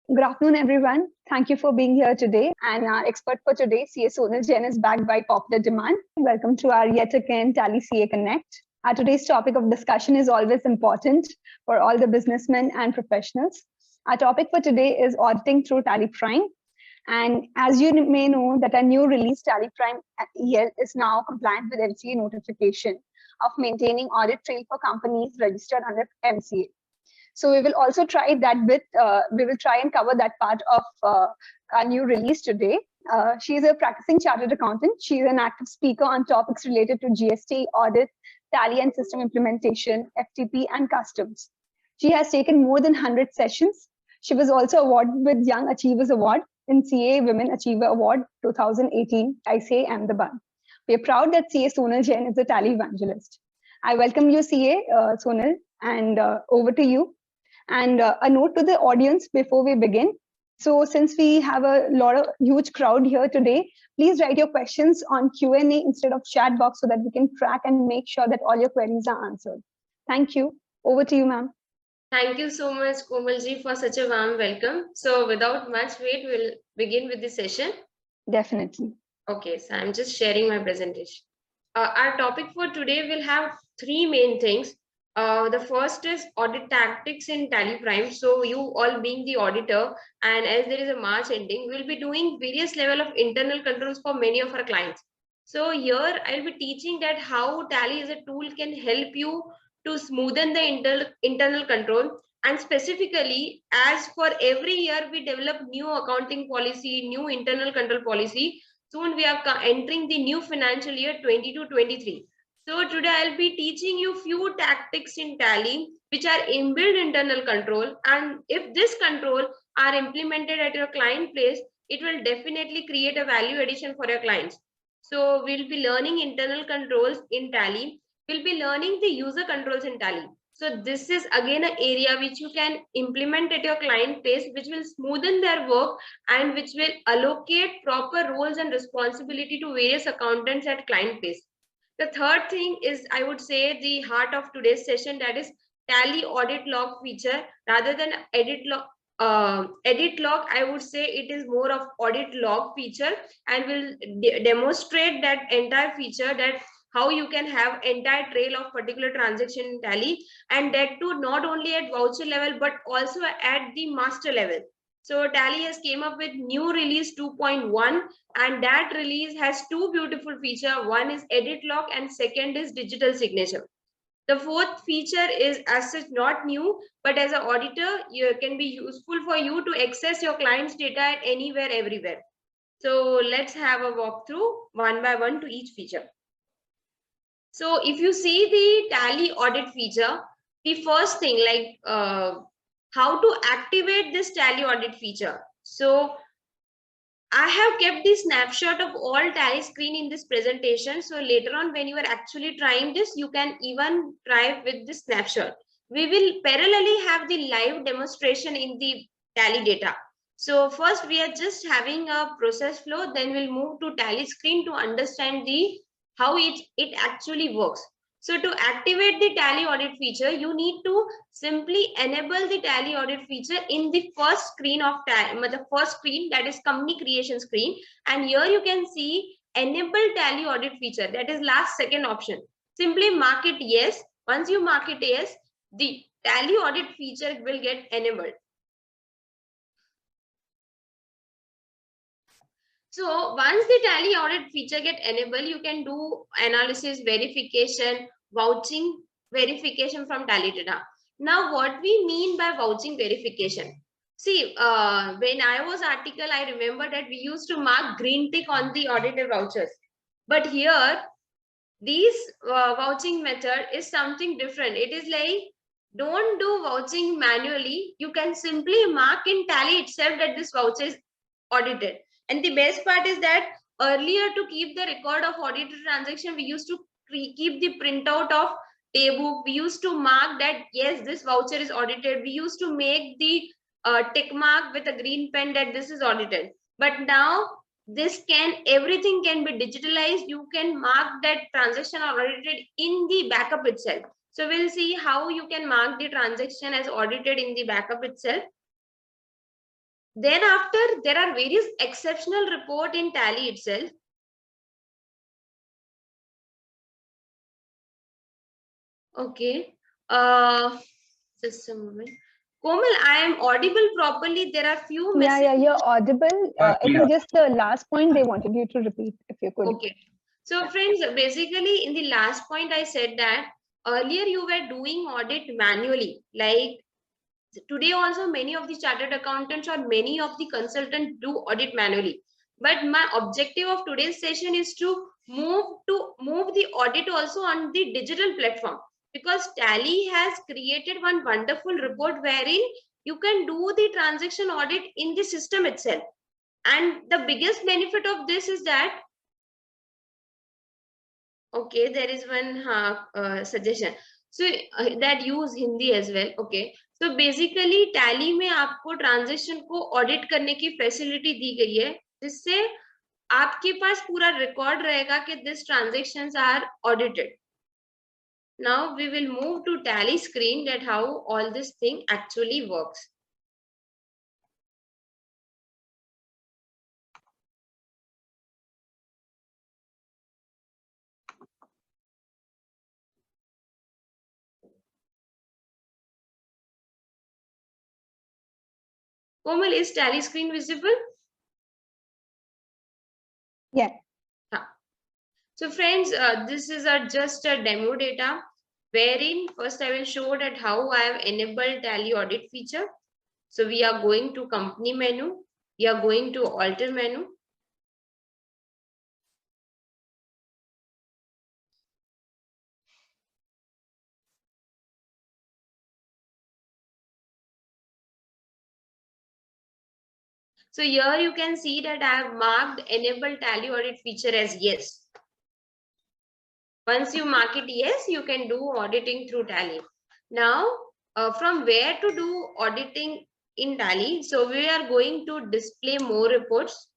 Good afternoon, everyone. Thank you for being here today. And our expert for today, CA Sonal Jain, is backed by popular demand. Welcome to our yet again Tally CA Connect. Our today's topic of discussion is always important for all the businessmen and professionals. Our topic for today is auditing through TallyPrime. And as you may know, that a new release TallyPrime EL is now compliant with MCA notification of maintaining audit trail for companies registered under MCA. So we will also try that bit. We will try and cover that part of our new release today. She is a practicing chartered accountant. She is an active speaker on topics related to GST, audit, tally and system implementation, FTP, and customs. She has taken more than 100 sessions. She was also awarded with Young Achievers Award in CA Women Achiever Award 2018. I say Ahmedabad. We are proud that CA Sonal Jain is a tally evangelist. I welcome you, CA Sonal, and over to you. And a note to the audience before we begin. So since we have a huge crowd here today, please write your questions on Q&A instead of chat box so that we can track and make sure that all your queries are answered. Thank you. Over to you, ma'am. Thank you so much, Komalji, for such a warm welcome. So without much wait, we'll begin with the session. Definitely. Okay, so I'm just sharing my presentation. Our topic for today will have three main things. The first is audit tactics in TallyPrime. So you all being the auditor, and as there is a March ending, we'll be doing various level of internal controls for many of our clients. So here I'll be teaching that how Tally as a tool can help you to smoothen the internal control. And specifically, as for every year we develop new accounting policy, new internal control policy. Soon we are entering the new financial year 22-23. So today I'll be teaching you few tactics in Tally which are inbuilt internal control, and if this control are implemented at your client place, it will definitely create a value addition for your clients. So we'll be learning internal controls in Tally. We'll be learning the user controls in Tally. So this is again an area which you can implement at your client place, which will smoothen their work and which will allocate proper roles and responsibility to various accountants at client place. The third thing is, I would say, the heart of today's session, that is Tally audit log feature rather than edit log. Edit log, I would say it is more of audit log feature, and will demonstrate that entire feature, that how you can have entire trail of particular transaction in Tally, and that too not only at voucher level but also at the master level. So Tally has came up with new release 2.1, and that release has two beautiful features. One is edit log and second is digital signature. The fourth feature is as such not new, but as an auditor, it can be useful for you to access your client's data at anywhere, everywhere. So let's have a walkthrough one by one to each feature. So if you see the Tally audit feature, the first thing, like how to activate this Tally audit feature. So I have kept the snapshot of all Tally screen in this presentation. So later on, when you are actually trying this, you can even try with this snapshot. We will parallelly have the live demonstration in the Tally data. So first we are just having a process flow, then we'll move to Tally screen to understand the how it actually works. So to activate the Tally audit feature, you need to simply enable the Tally audit feature in the first screen of the first screen, that is company creation screen. And here you can see enable Tally audit feature, that is last second option. Simply mark it yes. Once you mark it yes, the Tally audit feature will get enabled. So once the Tally audit feature get enabled, you can do analysis, verification, vouching verification from Tally data. Now, what we mean by vouching verification? See, when I was article, I remember that we used to mark green tick on the audited vouchers. But here, this vouching method is something different. It is like, don't do vouching manually. You can simply mark in Tally itself that this voucher is audited. And the best part is that earlier, to keep the record of audited transaction, we used to keep the printout of paybook. We used to mark that yes, this voucher is audited. We used to make the tick mark with a green pen that this is audited. But now everything can be digitalized. You can mark that transaction audited in the backup itself. So we'll see how you can mark the transaction as audited in the backup itself. Then after, there are various exceptional report in Tally itself. Okay. Just a moment. Komal, I am audible properly. There are few messages. Yeah, you're audible. I think just the last point they wanted you to repeat, if you could. Okay. So friends, basically in the last point, I said that earlier you were doing audit manually. Like today also many of the chartered accountants or many of the consultants do audit manually. But my objective of today's session is to move the audit also on the digital platform, because Tally has created one wonderful report wherein you can do the transaction audit in the system itself. And the biggest benefit of this is that, okay, there is one suggestion. So that use Hindi as well. Okay. So basically Tally में आपको transaction को audit करने की facility दी गई है, जिससे आपके पास पूरा रिकॉर्ड रहेगा कि this transactions are audited. Now we will move to Tally screen, that how all this thing actually works. Komal, is Tally screen visible? Yeah. So friends, this is just a demo data wherein first I will show that how I have enabled Tally audit feature. So we are going to company menu, we are going to alter menu. So here you can see that I have marked enable Tally audit feature as yes. Once you mark it yes, you can do auditing through Tally. Now, from where to do auditing in Tally? So we are going to display more reports.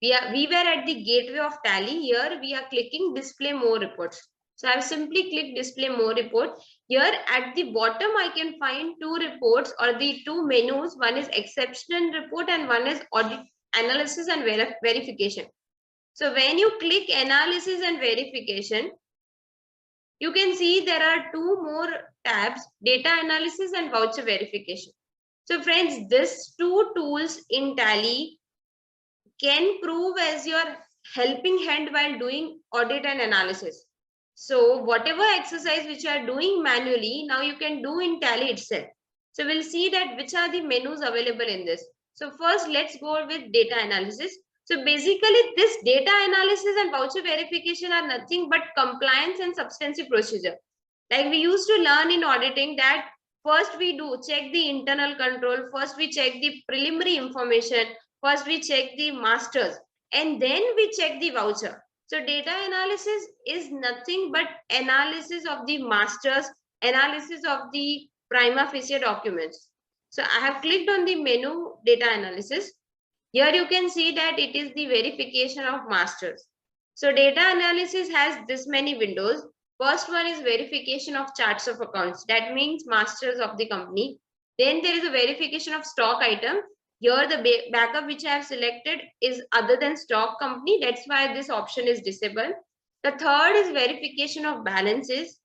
We were at the gateway of Tally. Here we are clicking display more reports. So I've simply clicked display more report. Here at the bottom, I can find two reports or the two menus. One is exception report and one is audit analysis and verification. So when you click analysis and verification, you can see there are two more tabs, data analysis and voucher verification. So friends, these two tools in Tally can prove as your helping hand while doing audit and analysis. So whatever exercise which you are doing manually, now you can do in Tally itself. So we'll see that which are the menus available in this. So first let's go with data analysis. So basically this data analysis and voucher verification are nothing but compliance and substantive procedure. Like we used to learn in auditing that first we do check the internal control, first we check the preliminary information, first we check the masters, and then we check the voucher. So data analysis is nothing but analysis of the masters, analysis of the prima facie documents. So I have clicked on the menu data analysis. Here you can see that it is the verification of masters. So data analysis has this many windows. First one is verification of charts of accounts. That means masters of the company. Then there is a verification of stock item. Here the backup which I have selected is other than stock company. That's why this option is disabled. The third is verification of balances.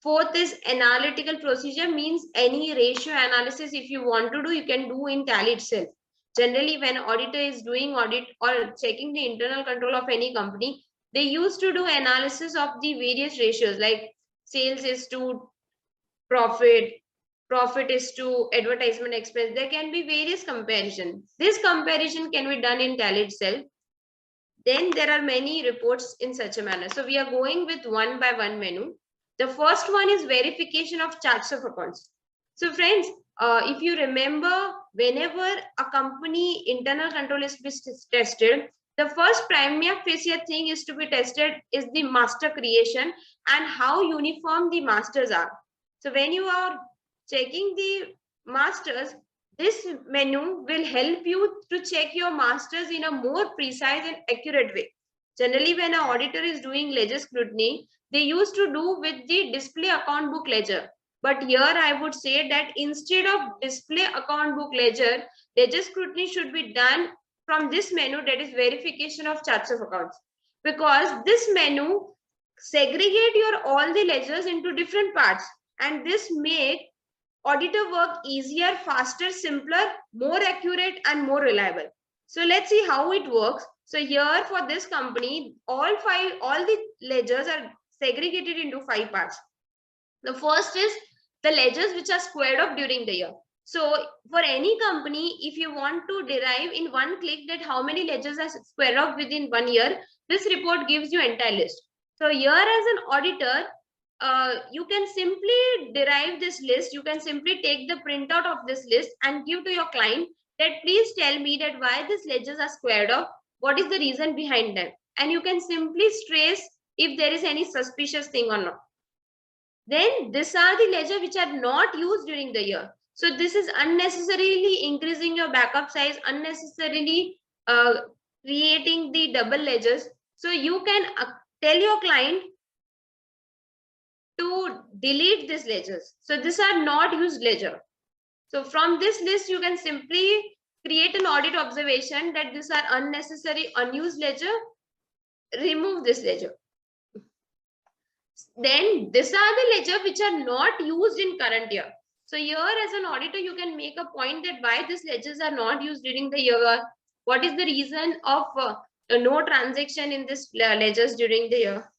Fourth is analytical procedure, means any ratio analysis if you want to do, you can do in Tally itself. Generally, when auditor is doing audit or checking the internal control of any company, they used to do analysis of the various ratios, like sales is to profit, profit is to advertisement expense. There can be various comparisons. This comparison can be done in Tally itself. Then there are many reports in such a manner. So we are going with one by one menu. The first one is verification of charts of accounts. So friends, if you remember, whenever a company internal control is to be tested, the first prima facie thing is to be tested is the master creation and how uniform the masters are. So when you are checking the masters, this menu will help you to check your masters in a more precise and accurate way. Generally, when an auditor is doing ledger scrutiny, they used to do with the display account book ledger. But here I would say that instead of display account book ledger scrutiny should be done from this menu, that is verification of charts of accounts, because this menu segregate your all the ledgers into different parts, and this make auditor work easier, faster, simpler, more accurate, and more reliable. So let's see how it works. So here for this company, all the ledgers are segregated into 5 parts. The first is the ledgers which are squared off during the year. So for any company, if you want to derive in one click that how many ledgers are squared off within 1 year, this report gives you entire list. So here as an auditor, you can simply derive this list. You can simply take the printout of this list and give to your client that please tell me that why these ledgers are squared off, what is the reason behind them, and you can simply trace if there is any suspicious thing or not. Then these are the ledger which are not used during the year. So this is unnecessarily increasing your backup size, unnecessarily creating the double ledgers. So you can tell your client to delete these ledgers. So these are not used ledger. So from this list, you can simply create an audit observation that these are unnecessary, unused ledger. Remove this ledger. Then these are the ledger which are not used in current year. So here as an auditor, you can make a point that why these ledgers are not used during the year. What is the reason of no transaction in this ledgers during the year?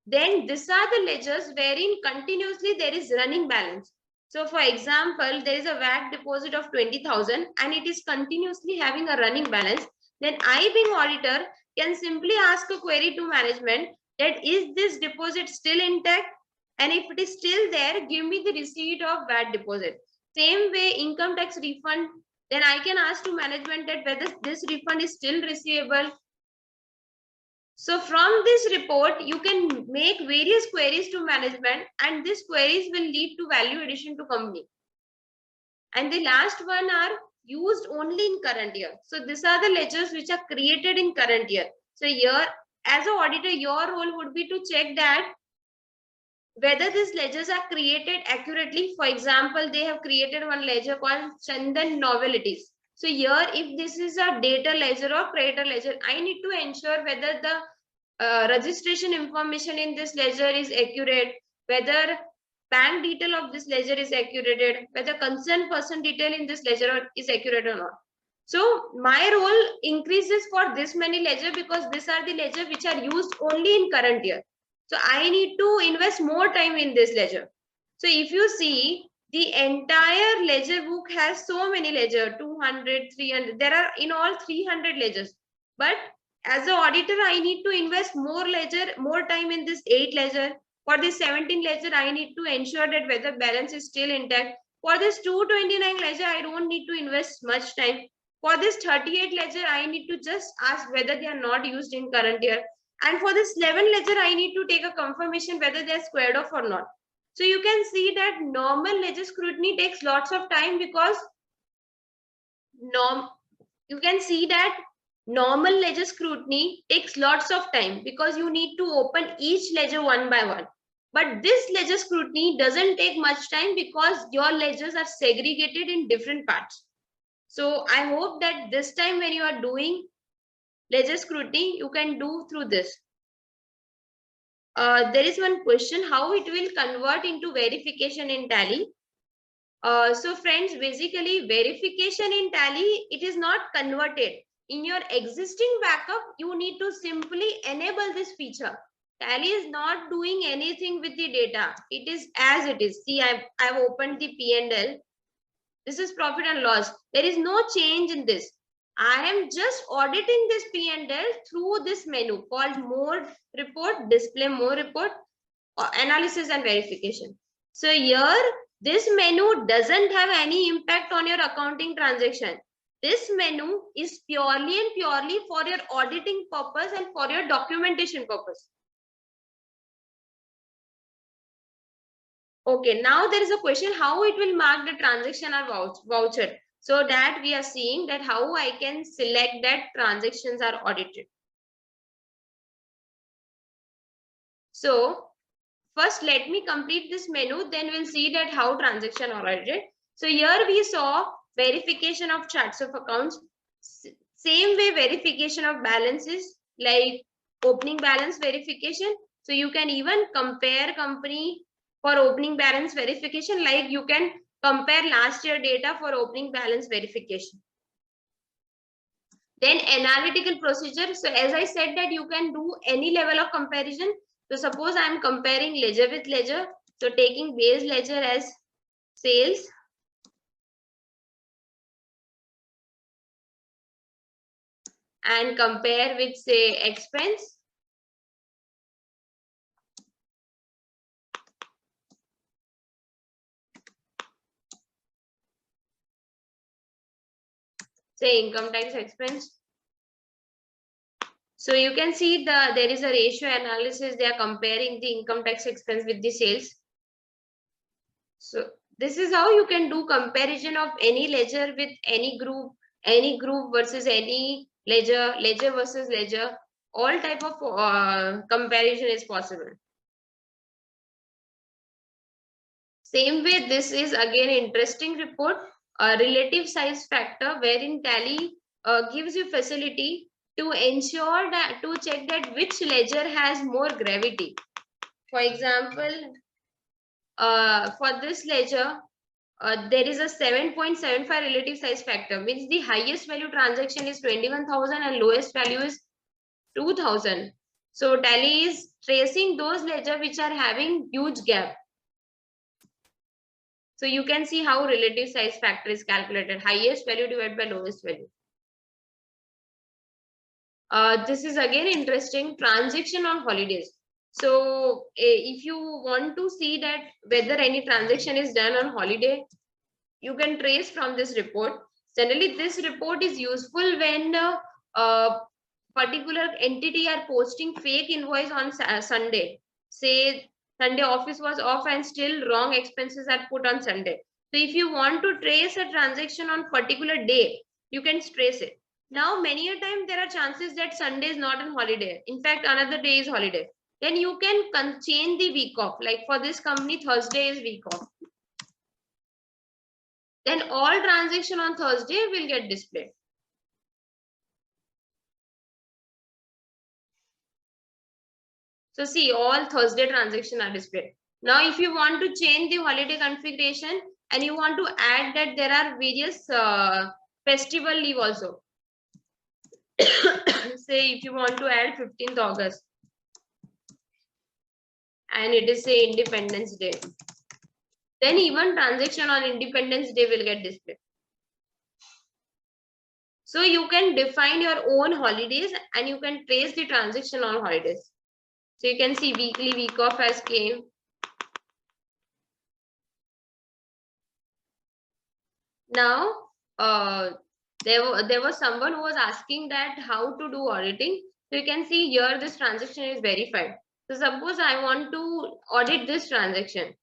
Then these are the ledgers wherein continuously there is running balance. So for example, there is a VAT deposit of 20,000 and it is continuously having a running balance. Then I being auditor can simply ask a query to management that is this deposit still intact? And if it is still there, give me the receipt of VAT deposit. Same way income tax refund, then I can ask to management that whether this refund is still receivable. So from this report, you can make various queries to management and these queries will lead to value addition to company. And the last one are used only in current year. So these are the ledgers which are created in current year. So here as an auditor, your role would be to check that whether these ledgers are created accurately. For example, they have created one ledger called Chandan Novelties. So here, if this is a data ledger or creditor ledger, I need to ensure whether the registration information in this ledger is accurate, whether bank detail of this ledger is accurate, whether concerned person detail in this ledger is accurate or not. So my role increases for this many ledger because these are the ledger which are used only in current year. So I need to invest more time in this ledger. So if you see, the entire ledger book has so many ledger, 200, 300. There are in all 300 ledgers. But as an auditor, I need to invest more ledger, more time in this 8 ledger. For this 17 ledger, I need to ensure that whether balance is still intact. For this 229 ledger, I don't need to invest much time. For this 38 ledger, I need to just ask whether they are not used in current year. And for this 11 ledger, I need to take a confirmation whether they are squared off or not. So you can see that normal ledger scrutiny takes lots of time because you can see that normal ledger scrutiny takes lots of time because you need to open each ledger one by one. But this ledger scrutiny doesn't take much time because your ledgers are segregated in different parts. So I hope that this time when you are doing ledger scrutiny, you can do through this. There is one question, how it will convert into verification in Tally. So friends, basically verification in Tally, it is not converted. In your existing backup, you need to simply enable this feature. Tally is not doing anything with the data. It is as it is. See, I've opened the P&L. This is profit and loss. There is no change in this. I am just auditing this P&L through this menu called more report, display more report, analysis and verification. So here, this menu doesn't have any impact on your accounting transaction. This menu is purely and purely for your auditing purpose and for your documentation purpose. Okay, now there is a question how it will mark the transaction or voucher. So that we are seeing that how I can select that transactions are audited. So First, let me complete this menu, then we'll see that how transaction are audited. So here we saw verification of charts of accounts. Same way verification of balances, like opening balance verification. So you can even compare company for opening balance verification, like you can compare last year data for opening balance verification. Then analytical procedure. So as I said that you can do any level of comparison. So suppose I am comparing ledger with ledger. So taking base ledger as sales. And compare with say expense. Say income tax expense. So you can see there is a ratio analysis. They are comparing the income tax expense with the sales. So this is how you can do comparison of any ledger with any group versus any ledger versus ledger. All type of comparison is possible. Same way, this is again interesting report, a relative size factor, wherein Tally gives you facility to ensure that to check that which ledger has more gravity. For example, for this ledger, there is a 7.75 relative size factor, means the highest value transaction is 21,000 and lowest value is 2,000. So Tally is tracing those ledger which are having huge gap. So you can see how relative size factor is calculated. Highest value divided by lowest value. This is again interesting. Transaction on holidays. So if you want to see that whether any transaction is done on holiday, you can trace from this report. Generally, this report is useful when particular entity are posting fake invoice on Sunday. Say Sunday office was off and still wrong expenses are put on Sunday. So if you want to trace a transaction on particular day, you can trace it. Now, many a time there are chances that Sunday is not on holiday. In fact, another day is holiday. Then you can change the week off. Like for this company, Thursday is week off. Then all transaction on Thursday will get displayed. So see, all Thursday transaction are displayed. Now, if you want to change the holiday configuration and you want to add that there are various festival leave also. Say if you want to add 15th August and it is say Independence Day, then even transaction on Independence Day will get displayed. So you can define your own holidays and you can trace the transaction on holidays. So you can see weekly, week off has came. Now, there was someone who was asking that how to do auditing. So you can see here this transaction is verified. So suppose I want to audit this transaction.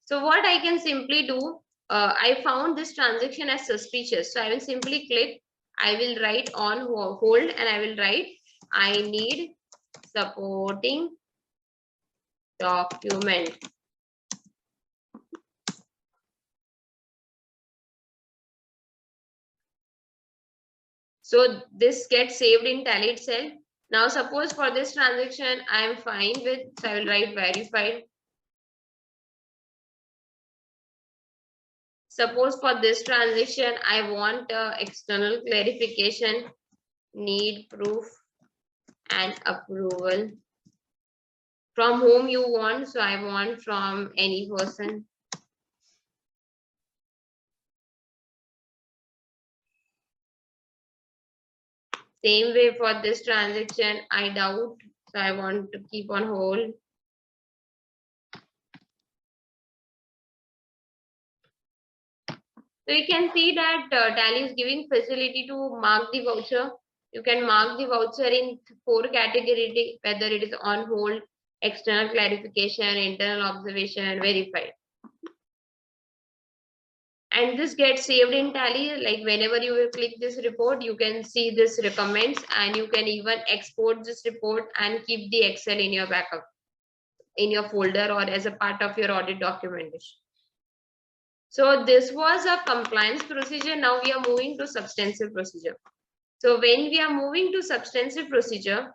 So what I can simply do, I found this transaction as suspicious. So I will simply click, I will write on hold and I will write, I need supporting document. So this gets saved in Tally itself. Now suppose for this transaction, I am fine with, so I will write verified. Suppose for this transaction, I want external clarification, need proof and approval. From whom you want? So I want from any person. Same way for this transaction, I doubt. So I want to keep on hold. So you can see that Tally is giving facility to mark the voucher. You can mark the voucher in 4 categories, whether it is on hold, external clarification, internal observation, and verified. And this gets saved in Tally. Like whenever you will click this report, you can see this recommends and you can even export this report and keep the Excel in your backup. in your folder or as a part of your audit documentation. So this was a compliance procedure. Now we are moving to substantive procedure. So when we are moving to substantive procedure,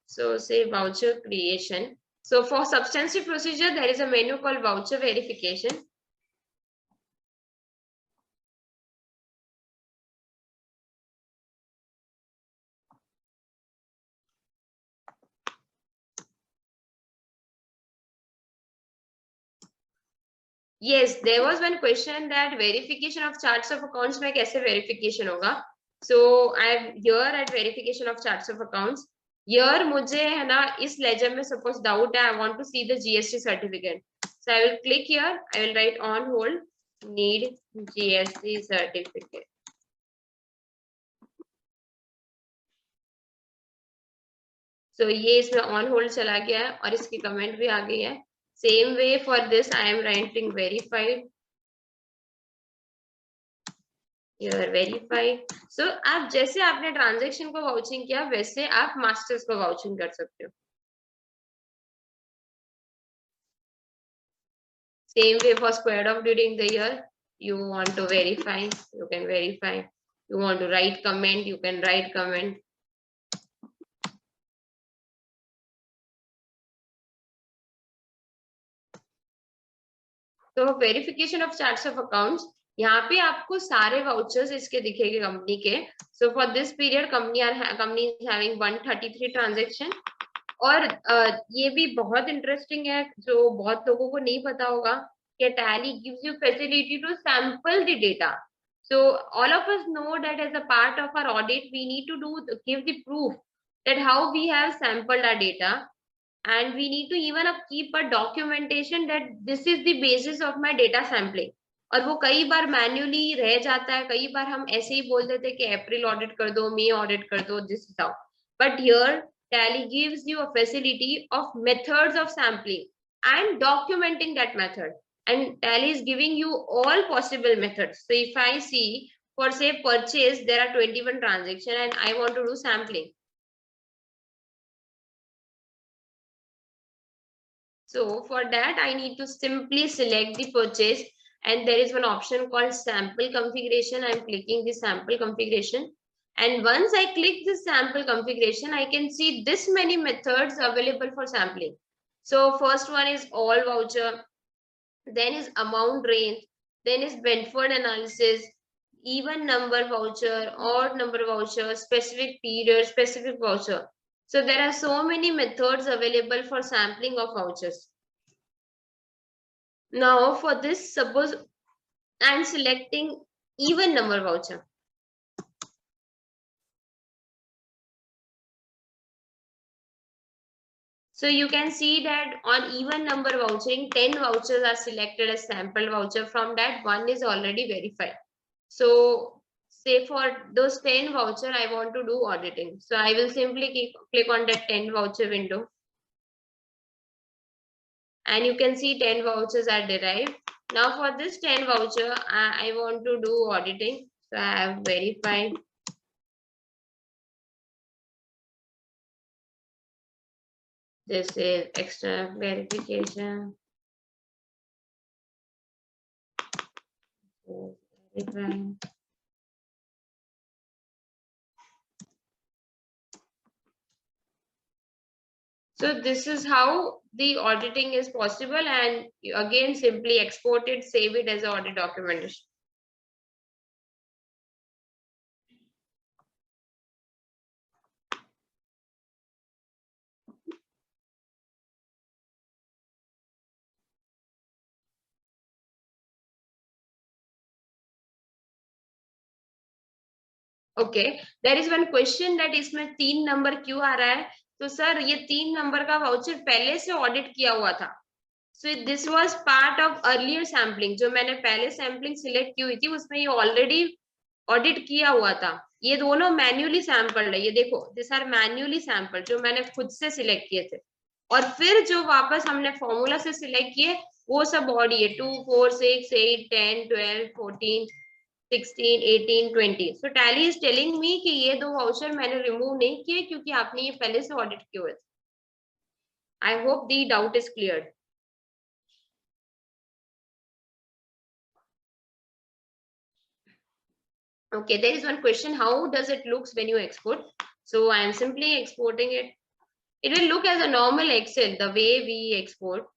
so say voucher creation. So for substantive procedure, there is a menu called voucher verification. Yes, there was one question that verification of charts of accounts में कैसे verification होगा? So I'm here at verification of charts of accounts. Here मुझे है ना इस ledger में suppose doubt है, I want to see the GST certificate. So I will click here. I will write on hold. Need GST certificate. So ये इसमें on hold चला गया है और इसकी comment भी आ गई है. Same way for this, I am writing verified. Verified. So आप जैसे आपने ट्रांजेक्शन को वाउचिंग किया वैसे आप मास्टर्स को वाउचिंग कर सकते हो. Same way for squared of during the year, you want to verify, you can verify. You want to write comment, you can write comment. तो verification of charts of accounts, यहाँ पे आपको सारे vouchers इसके दिखेंगे कंपनी के. So for this period company is having 133 transaction. और ये भी बहुत इंटरेस्टिंग है जो बहुत लोगों को नहीं पता होगा कि Tally gives you facility to sample the data. So all of us know that as a part of our audit, we need to give the proof that how we have sampled our data, and we need to even keep a documentation that this is the basis of my data sampling. और वो कई बार manually रह जाता है, कई बार हम ऐसे ही बोल देते हैं कि अप्रैल ऑडिट कर दो, मई ऑडिट कर दो, this is how. But here Tally gives you a facility of methods of sampling and documenting that method. And Tally is giving you all possible methods. So if I see for say purchase, there are 21 transactions and I want to do sampling. So for that, I need to simply select the purchase, and there is one option called sample configuration. I'm clicking the sample configuration. And once I click this sample configuration, I can see this many methods available for sampling. So first one is all voucher, then is amount range, then is Benford analysis, even number voucher, odd number voucher, specific period, specific voucher. So there are so many methods available for sampling of vouchers. Now for this, suppose I'm selecting even number voucher. So you can see that on even number vouchering, 10 vouchers are selected as sample voucher. From that, one is already verified. So say for those 10 voucher, I want to do auditing. So I will simply click on that 10 voucher window. And you can see 10 vouchers are derived. Now for this 10 voucher, I want to do auditing. So I have verified. This is extra verification. So this is how the auditing is possible, and you again simply export it, save it as an audit documentation. Okay, there is one question that इसमें 3 number क्यों आ रहा है. तो sir ये 3 number का voucher पहले से audit किया हुआ था. So this was part of earlier sampling. जो मैंने पहले सैम्पलिंग सिलेक्ट की हुई थी उसमें ये ऑलरेडी ऑडिट किया हुआ था. ये दोनों मैन्युअली सैंपल्ड है. ये देखो, दिस आर मैन्युअली सैंपल जो मैंने खुद से सिलेक्ट किए थे, और फिर जो वापस हमने फॉर्मूला से सिलेक्ट किए वो सब बॉडी है. 2 4 6 8 10 12 14 16 18 20. सो टैली इज टेलिंग मी कि ये 2 वाउचर मैंने रिमूव नहीं किए क्योंकि आपने ये पहले से ऑडिट किए हुए थे. I hope the doubt is cleared. Okay, there is one question. How does it looks when you export? So I am simply exporting it. It will look as a normal Excel, the way we export.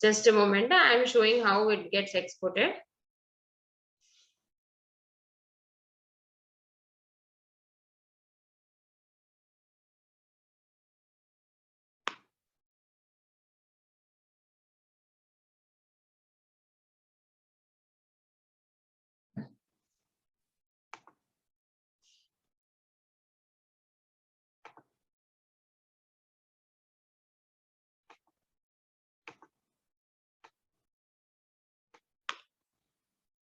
Just a moment. I am showing how it gets exported.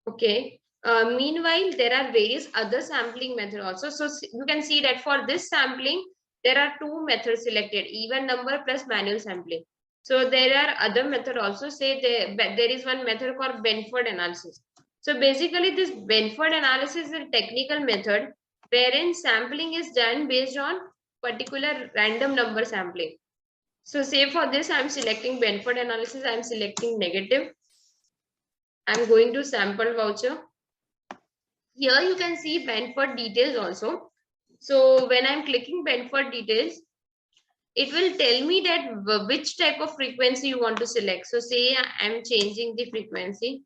Okay. Meanwhile, there are various other sampling methods also. So you can see that for this sampling, there are two methods selected, even number plus manual sampling. So there are other method also. Say there is one method called Benford analysis. So basically, this Benford analysis is a technical method wherein sampling is done based on particular random number sampling. So say for this, I'm selecting Benford analysis. I'm selecting negative. I'm going to sample voucher. Here you can see Benford details also. So when I'm clicking Benford details, it will tell me that which type of frequency you want to select. So say I'm changing the frequency.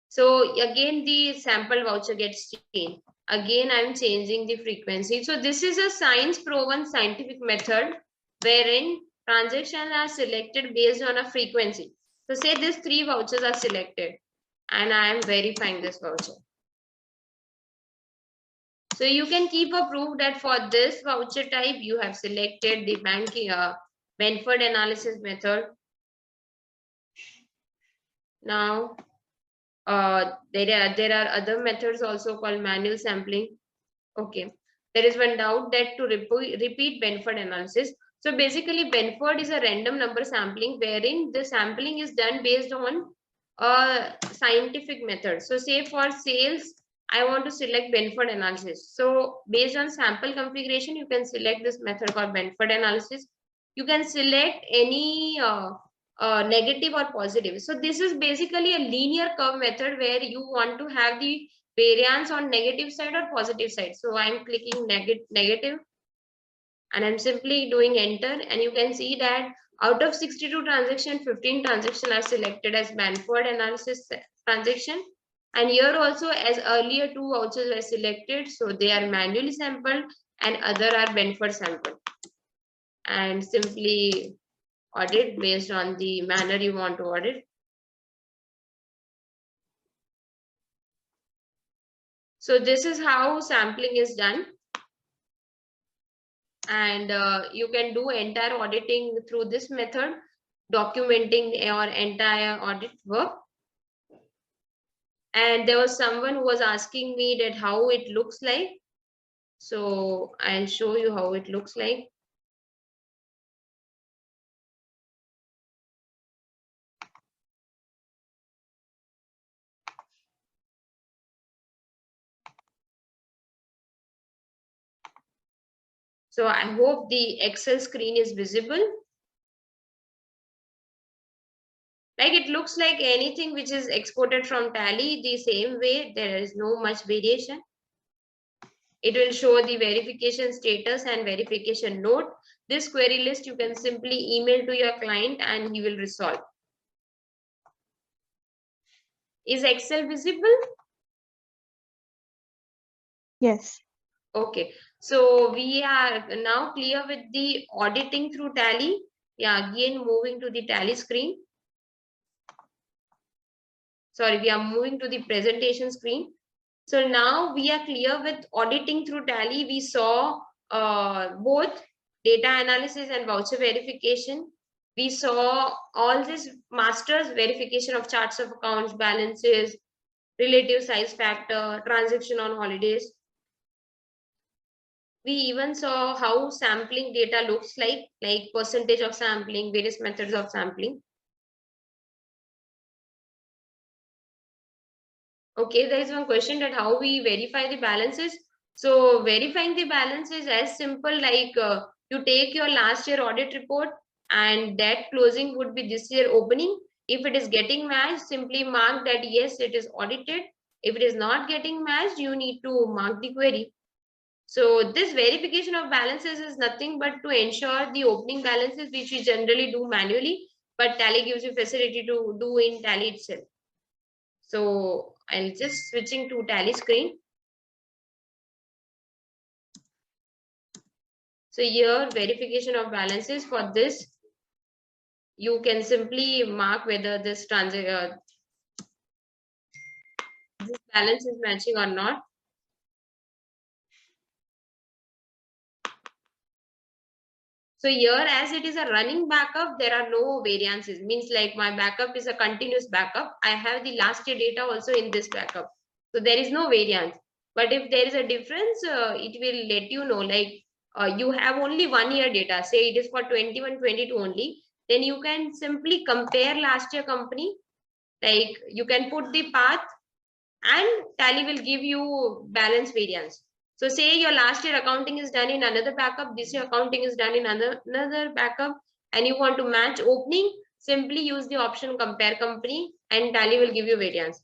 So again, the sample voucher gets changed. Again, I'm changing the frequency. So this is a science proven scientific method wherein transactions are selected based on a frequency. So say these three vouchers are selected and I am verifying this voucher. So you can keep a proof that for this voucher type, you have selected the Benford analysis method. Now, there are other methods also called manual sampling. Okay, there is one doubt that to repeat Benford analysis. So basically, Benford is a random number sampling wherein the sampling is done based on a scientific method. So say for sales, I want to select Benford analysis. So based on sample configuration, you can select this method called Benford analysis. You can select any negative or positive. So this is basically a linear curve method where you want to have the variance on negative side or positive side. So I'm clicking negative and I'm simply doing enter, and you can see that out of 62 transactions, 15 transactions are selected as Benford analysis transaction. And here also, as earlier, two vouchers were selected, so they are manually sampled and other are Benford sampled. And simply audit based on the manner you want to audit. So this is how sampling is done. And you can do entire auditing through this method, documenting your entire audit work. And there was someone who was asking me that how it looks like. So I'll show you how it looks like. So I hope the Excel screen is visible. Like it looks like anything which is exported from Tally the same way. There is no much variation. It will show the verification status and verification note. This query list you can simply email to your client and he will resolve. Is Excel visible? Yes. Okay, so we are now clear with the auditing through Tally. Yeah, again moving to the Tally screen. Sorry, we are moving to the presentation screen. So now we are clear with auditing through Tally. We saw both data analysis and voucher verification. We saw all this masters verification of charts of accounts, balances, relative size factor, transaction on holidays. We even saw how sampling data looks like percentage of sampling, various methods of sampling. Okay, there is one question that how we verify the balances. So verifying the balance is as simple like you take your last year audit report and that closing would be this year opening. If it is getting matched, simply mark that yes, it is audited. If it is not getting matched, you need to mark the query. So this verification of balances is nothing but to ensure the opening balances, which we generally do manually, but Tally gives you facility to do in Tally itself. So I'll just switching to Tally screen. So here verification of balances. For this, you can simply mark whether this this balance is matching or not. So here, as it is a running backup, there are no variances. Means like my backup is a continuous backup. I have the last year data also in this backup. So there is no variance. But if there is a difference, it will let you know. Like you have only 1 year data. Say it is for 21-22 only. Then you can simply compare last year company. Like you can put the path and Tally will give you balance variance. So say your last year accounting is done in another backup, this year accounting is done in another backup, and you want to match opening, simply use the option compare company and Tally will give you variance.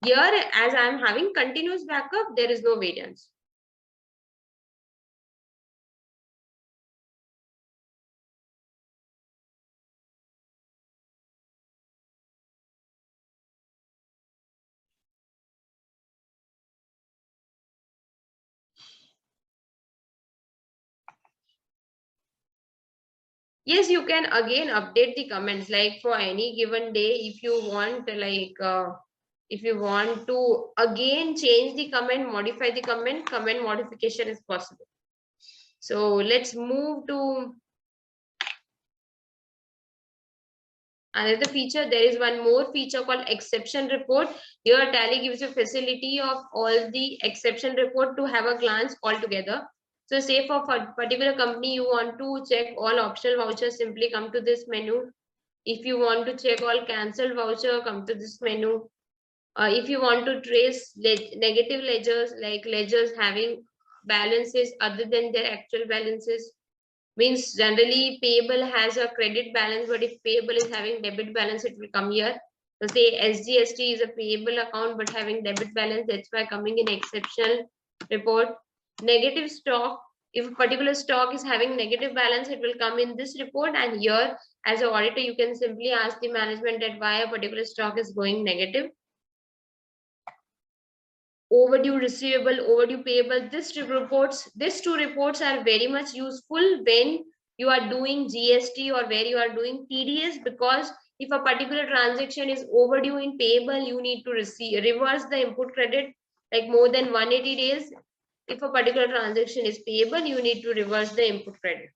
Here, as I am having continuous backup, there is no variance. Yes, you can again update the comments like for any given day if you want if you want to again change the comment, modify the comment modification is possible. So let's move to another feature. There is one more feature called exception report. Here Tally gives you facility of all the exception report to have a glance all together. So say for a particular company you want to check all optional vouchers, simply come to this menu. If you want to check all cancelled voucher, come to this menu. If you want to trace negative ledgers, like ledgers having balances other than their actual balances, means generally payable has a credit balance, but if payable is having debit balance, it will come here. So say SGST is a payable account but having debit balance, that's why coming in exceptional report. Negative stock, if a particular stock is having negative balance, it will come in this report, and here as an auditor you can simply ask the management that why a particular stock is going negative. Overdue receivable, overdue payable, these two reports are very much useful when you are doing GST or where you are doing TDS, because if a particular transaction is overdue in payable, you need to reverse the input credit like more than 180 days. If a particular transaction is payable, you need to reverse the input credit.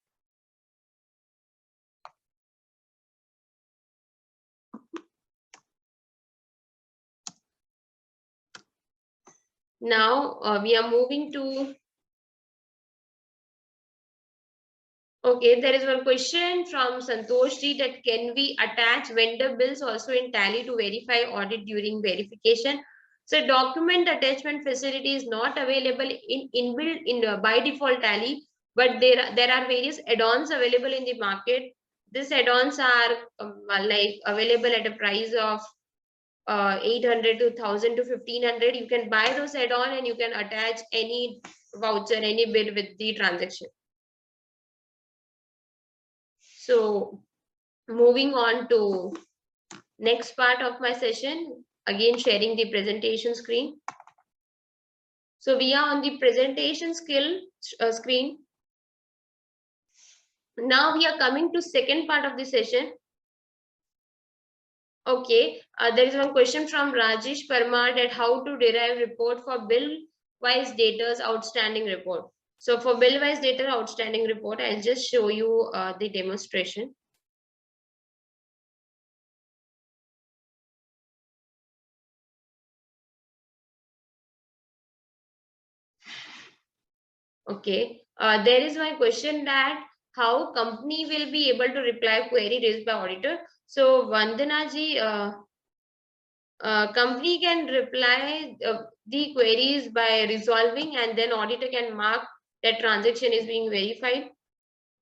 Now we are moving to, okay, there is one question from Santosh ji that can we attach vendor bills also in Tally to verify audit during verification? So document attachment facility is not available in inbuilt in by default Tally, but there are various add-ons available in the market. These add-ons are like available at a price of 800 to 1000 to 1500. You can buy those add-on and you can attach any voucher, any bill with the transaction. So moving on to next part of my session, again sharing the presentation screen. So we are on the presentation screen. Now we are coming to second part of the session. Okay, there is one question from Rajesh Parmar that how to derive report for bill-wise data's outstanding report. So for bill-wise data outstanding report, I'll just show you the demonstration. Okay, there is my question that how company will be able to reply query raised by auditor. So Vandana ji, company can reply the queries by resolving, and then auditor can mark that transaction is being verified.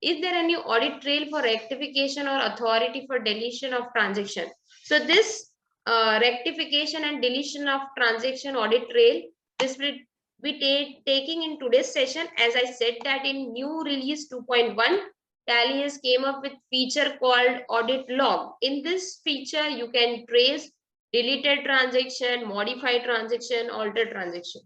Is there any audit trail for rectification or authority for deletion of transaction? So this rectification and deletion of transaction audit trail, this will be taking in today's session. As I said that in new release 2.1, Tally has came up with feature called audit log. In this feature, you can trace deleted transaction, modified transaction, altered transaction.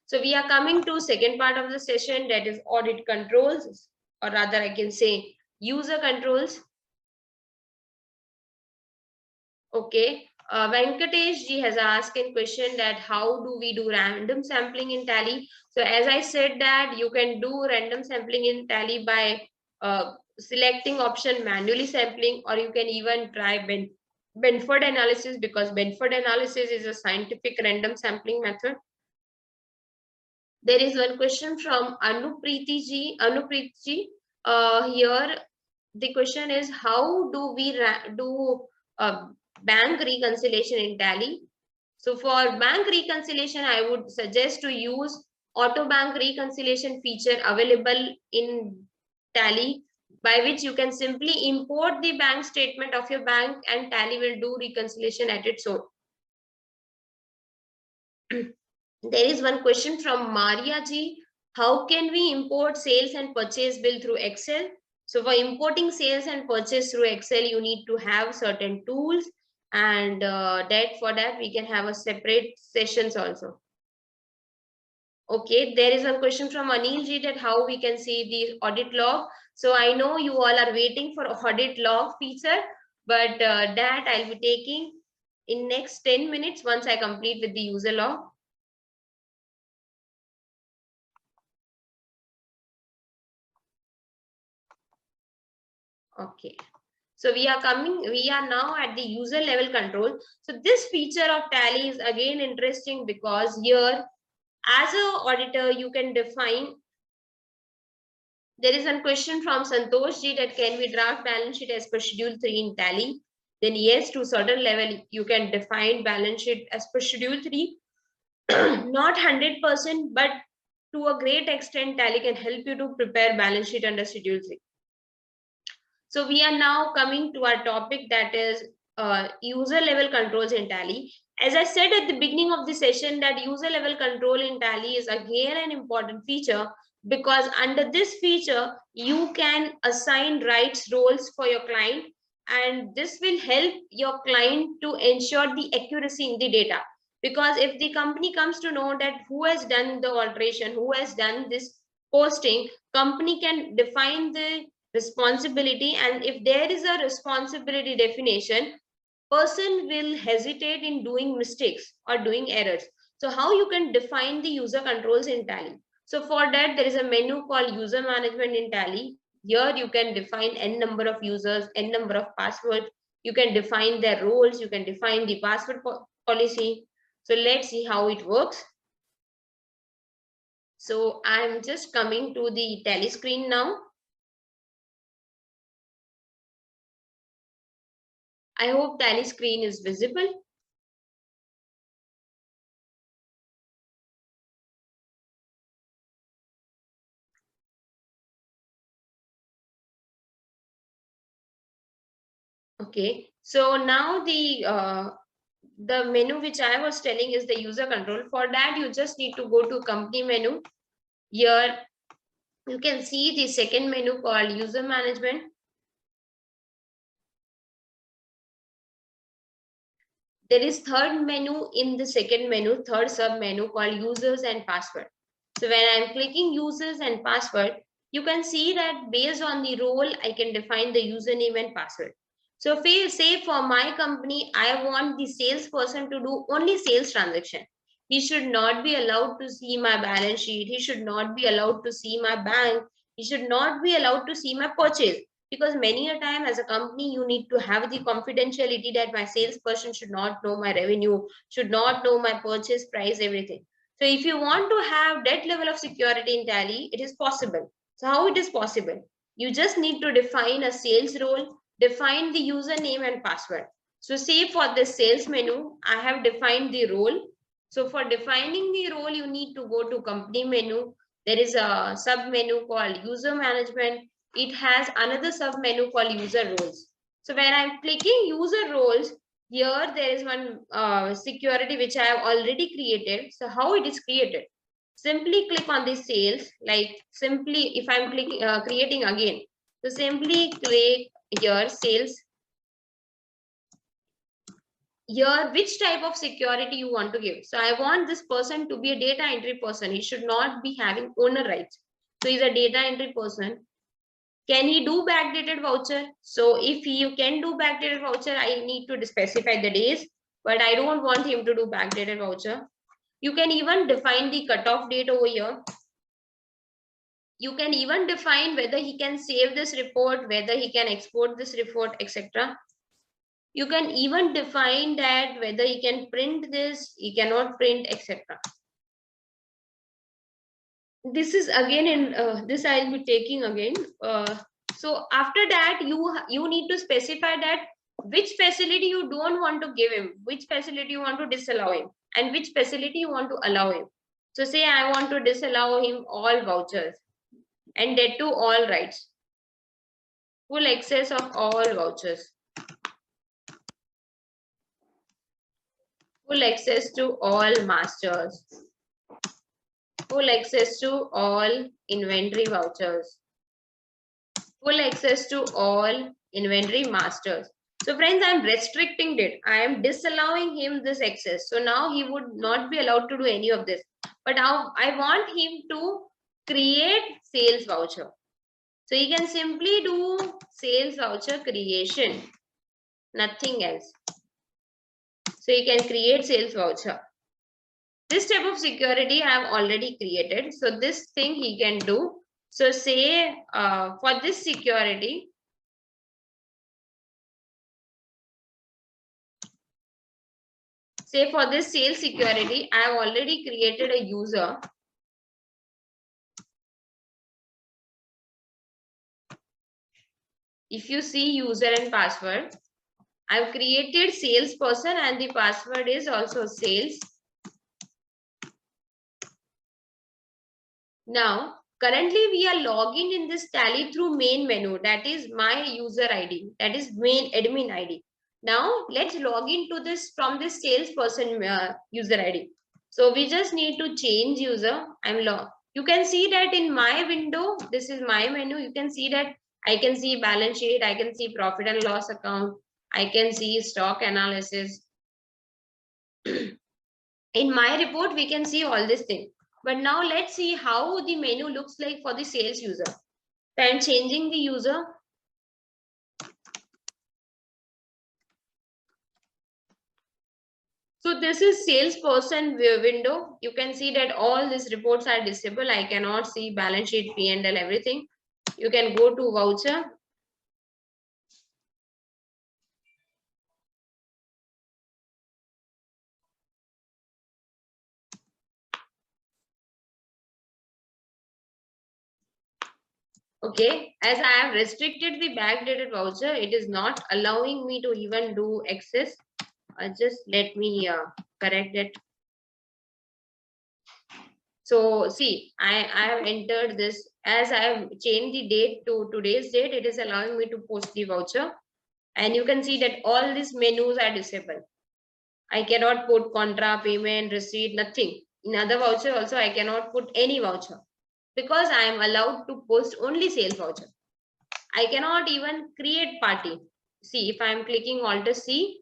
So we are coming to second part of the session, that is audit controls, or rather I can say user controls. Okay, Venkatesh ji has asked a question that how do we do random sampling in Tally? So as I said that you can do random sampling in Tally by selecting option manually sampling, or you can even try Benford analysis, because Benford analysis is a scientific random sampling method. There is one question from Anupreeti ji. Here the question is, how do we do bank reconciliation in Tally? So for bank reconciliation, I would suggest to use auto bank reconciliation feature available in Tally, by which you can simply import the bank statement of your bank and Tally will do reconciliation at its own. There is one question from Maria ji. How can we import sales and purchase bill through Excel? So for importing sales and purchase through Excel, you need to have certain tools, and for that we can have a separate sessions also. Okay, there is one question from Anil ji that how we can see the audit log. So I know you all are waiting for audit log feature, but that I'll be taking in next 10 minutes once I complete with the user log. Okay, so we are now at the user level control. So this feature of Tally is again interesting, because here as an auditor you can define. There is one question from Santosh ji that can we draft balance sheet as per schedule 3 in Tally? Then yes, to a certain level you can define balance sheet as per schedule 3. Not 100%, but to a great extent Tally can help you to prepare balance sheet under schedule 3. So we are now coming to our topic, that is user level controls in Tally. As I said at the beginning of the session, that user level control in Tally is again an important feature, because under this feature you can assign rights roles for your client, and this will help your client to ensure the accuracy in the data. Because if the company comes to know that who has done the alteration, who has done this posting, company can define the responsibility, and if there is a responsibility definition, person will hesitate in doing mistakes or doing errors. So how you can define the user controls in Tally? So for that there is a menu called user management in Tally. Here you can define n number of users, n number of passwords, you can define their roles, you can define the password policy. So let's see how it works. So I'm just coming to the Tally screen now. I hope Tally screen is visible. Okay, so now the menu which I was telling is the user control. For that, you just need to go to company menu. Here you can see the second menu called user management. There is third menu in the second menu, third sub menu called users and password. So when I'm clicking users and password, you can see that based on the role, I can define the username and password. So if you say for my company, I want the salesperson to do only sales transaction. He should not be allowed to see my balance sheet. He should not be allowed to see my bank. He should not be allowed to see my purchase. Because many a time as a company, you need to have the confidentiality that my salesperson should not know my revenue, should not know my purchase price, everything. So if you want to have that level of security in Tally, it is possible. So how it is possible? You just need to define a sales role, define the username and password. So say for the sales menu, I have defined the role. So for defining the role, you need to go to company menu. There is a sub menu called user management. It has another sub menu called user roles. So when I'm clicking user roles, here there is one security which I have already created. So how it is created? Simply click on the sales, like simply if I'm clicking creating again. So simply click here sales. Here which type of security you want to give. So I want this person to be a data entry person. He should not be having owner rights. So he's a data entry person. Can he do backdated voucher? So if you can do backdated voucher, I need to specify the days, but I don't want him to do backdated voucher. You can even define the cutoff date over here. You can even define whether he can save this report, whether he can export this report, etc. You can even define that whether he can print this, he cannot print, etc. This is again in this I'll be taking again. So after that, you need to specify that which facility you don't want to give him, which facility you want to disallow him, and which facility you want to allow him. So say I want to disallow him all vouchers and that to all rights, full access of all vouchers, full access to all masters, full access to all inventory vouchers, full access to all inventory masters. So friends, I'm restricting it. I am disallowing him this access. So now he would not be allowed to do any of this. But now I want him to create sales voucher. So he can simply do sales voucher creation, nothing else. So he can create sales voucher. This type of security I have already created. So this thing he can do. So say for this security, say for this sales security, I have already created a user. If you see user and password, I've created salesperson and the password is also sales. Now, currently we are logging in this Tally through main menu. That is my user ID. That is main admin ID. Now, let's log into this from this salesperson user ID. So we just need to change user. You can see that in my window, this is my menu. You can see that I can see balance sheet. I can see profit and loss account. I can see stock analysis. In my report, we can see all this thing. But now let's see how the menu looks like for the sales user. So I'm changing the user. So this is salesperson window. You can see that all these reports are disabled. I cannot see balance sheet, P&L, everything. You can go to voucher. Okay, as I have restricted the backdated voucher, it is not allowing me to even do access. Just let me correct it. So see, I have entered this. As I have changed the date to today's date, it is allowing me to post the voucher. And you can see that all these menus are disabled. I cannot put contra, payment, receipt, nothing. In other voucher also, I cannot put any voucher because I am allowed to post only sales voucher. I cannot even create party. See, if I am clicking Alt C,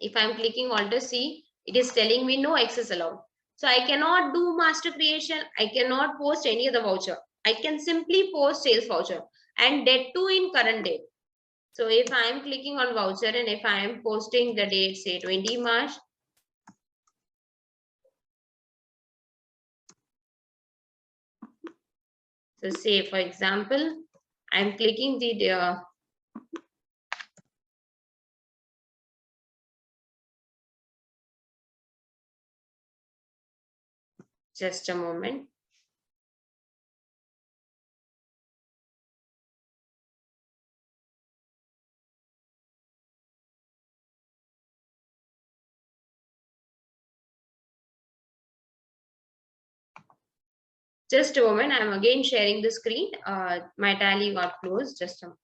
If I'm clicking Alt C, it is telling me no access allowed. So I cannot do master creation. I cannot post any other voucher. I can simply post sales voucher, and that too in current date. So if I am clicking on voucher and if I am posting the date, say 20 March, so say for example, I'm clicking the just a moment. Just a moment. I'm again sharing the screen. My tally got closed. Just a moment.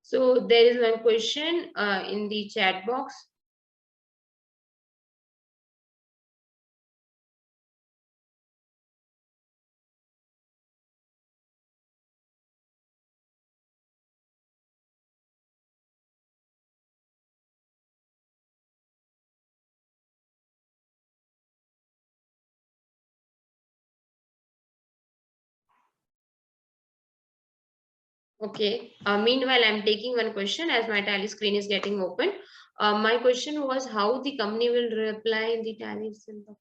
So there is one question in the chat box. Okay. Meanwhile, I'm taking one question as my tally screen is getting open. My question was how the company will reply in the tally symbol.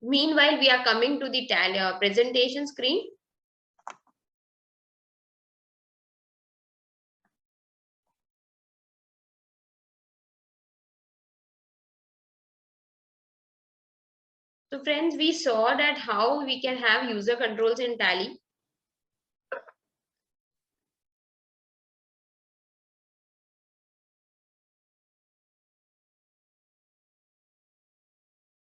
Meanwhile, we are coming to the tally presentation screen. So friends, we saw that how we can have user controls in tally.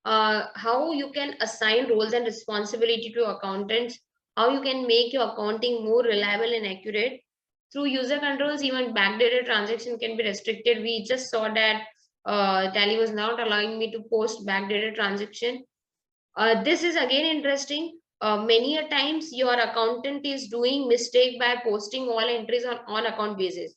How you can assign roles and responsibility to accountants, how you can make your accounting more reliable and accurate. Through user controls, even backdated transaction can be restricted. We just saw that Tally was not allowing me to post backdated transaction. This is again interesting. Many a times your accountant is doing mistake by posting all entries on account basis.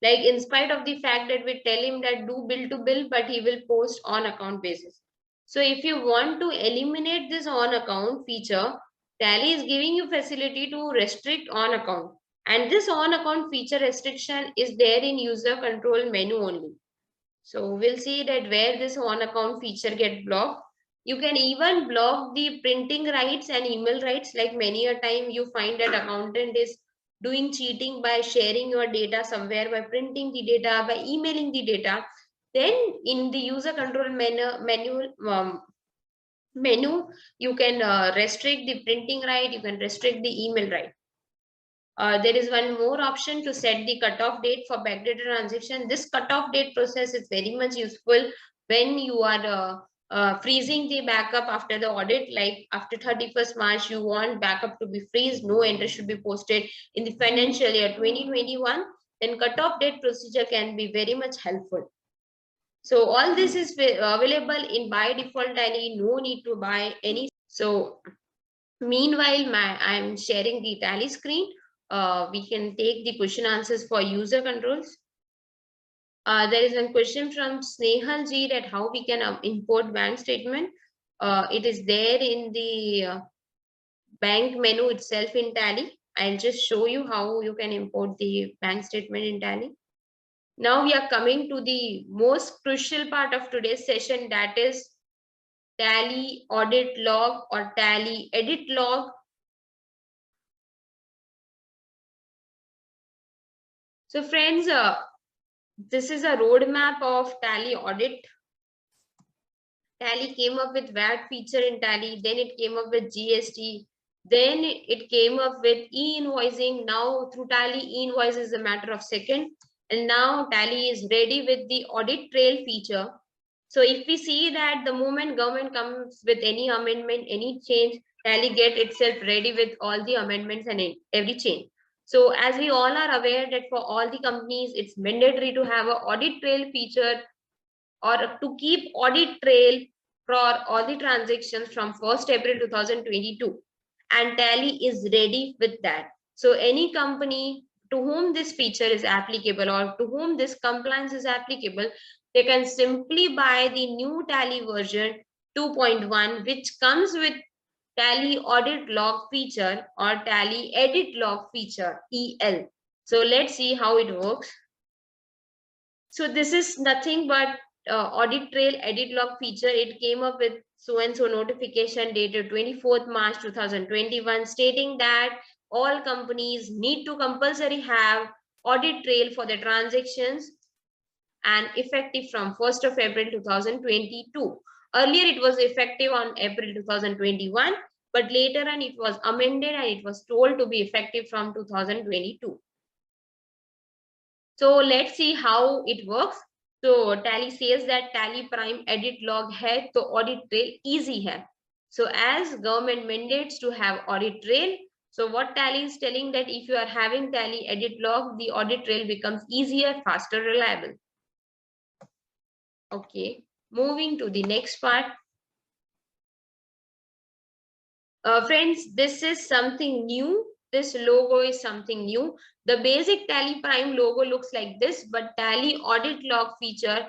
Like in spite of the fact that we tell him that do bill to bill, but he will post on account basis. So if you want to eliminate this on account feature, Tally is giving you facility to restrict on account. And this on account feature restriction is there in user control menu only. So we'll see that where this on account feature get blocked. You can even block the printing rights and email rights. Like many a time you find that accountant is doing cheating by sharing your data somewhere, by printing the data, by emailing the data. Then in the user control menu, you can restrict the printing right, you can restrict the email right. There is one more option to set the cutoff date for backdated transaction. This cutoff date process is very much useful when you are freezing the backup after the audit. Like after 31st March, you want backup to be freeze, no entry should be posted in the financial year 2021. Then cutoff date procedure can be very much helpful. So all this is available in by default Tally. No need to buy any. So meanwhile, I'm sharing the Tally screen. We can take the question answers for user controls. There is a question from Snehal ji that how we can import bank statement. It is there in the bank menu itself in Tally. I'll just show you how you can import the bank statement in Tally. Now we are coming to the most crucial part of today's session, that is Tally audit log or Tally edit log. So friends, this is a roadmap of Tally audit. Tally came up with VAT feature in Tally, then it came up with GST, then it came up with e-invoicing. Now through Tally, e-invoice is a matter of second. And now Tally is ready with the audit trail feature. So if we see that the moment government comes with any amendment, any change, Tally get itself ready with all the amendments and every change. So as we all are aware that for all the companies, it's mandatory to have an audit trail feature or to keep audit trail for all the transactions from 1st April 2022. And Tally is ready with that. So any company to whom this feature is applicable or to whom this compliance is applicable, they can simply buy the new Tally version 2.1, which comes with Tally audit log feature or Tally edit log feature, EL. So let's see how it works. So this is nothing but audit trail edit log feature. It came up with so and so notification dated 24th March 2021 stating that all companies need to compulsory have audit trail for the transactions and effective from 1st of April 2022. Earlier it was effective on April 2021, but later on it was amended and it was told to be effective from 2022. So let's see how it works. So Tally says that TallyPrime edit log hai to audit trail easy hai. So as government mandates to have audit trail, so what Tally is telling that if you are having Tally edit log, the audit trail becomes easier, faster, reliable. Okay, moving to the next part. Friends, this is something new. This logo is something new. The basic TallyPrime logo looks like this, but Tally audit log feature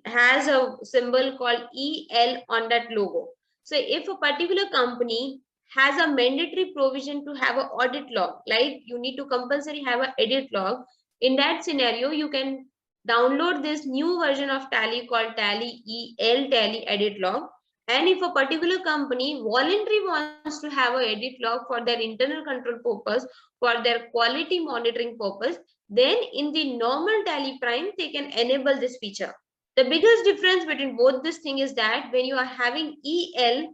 has a symbol called EL on that logo. So if a particular company has a mandatory provision to have an audit log, like you need to compulsory have an edit log, in that scenario, you can download this new version of Tally called Tally EL Tally edit log. And if a particular company voluntarily wants to have an edit log for their internal control purpose, for their quality monitoring purpose, then in the normal TallyPrime, they can enable this feature. The biggest difference between both this thing is that when you are having EL,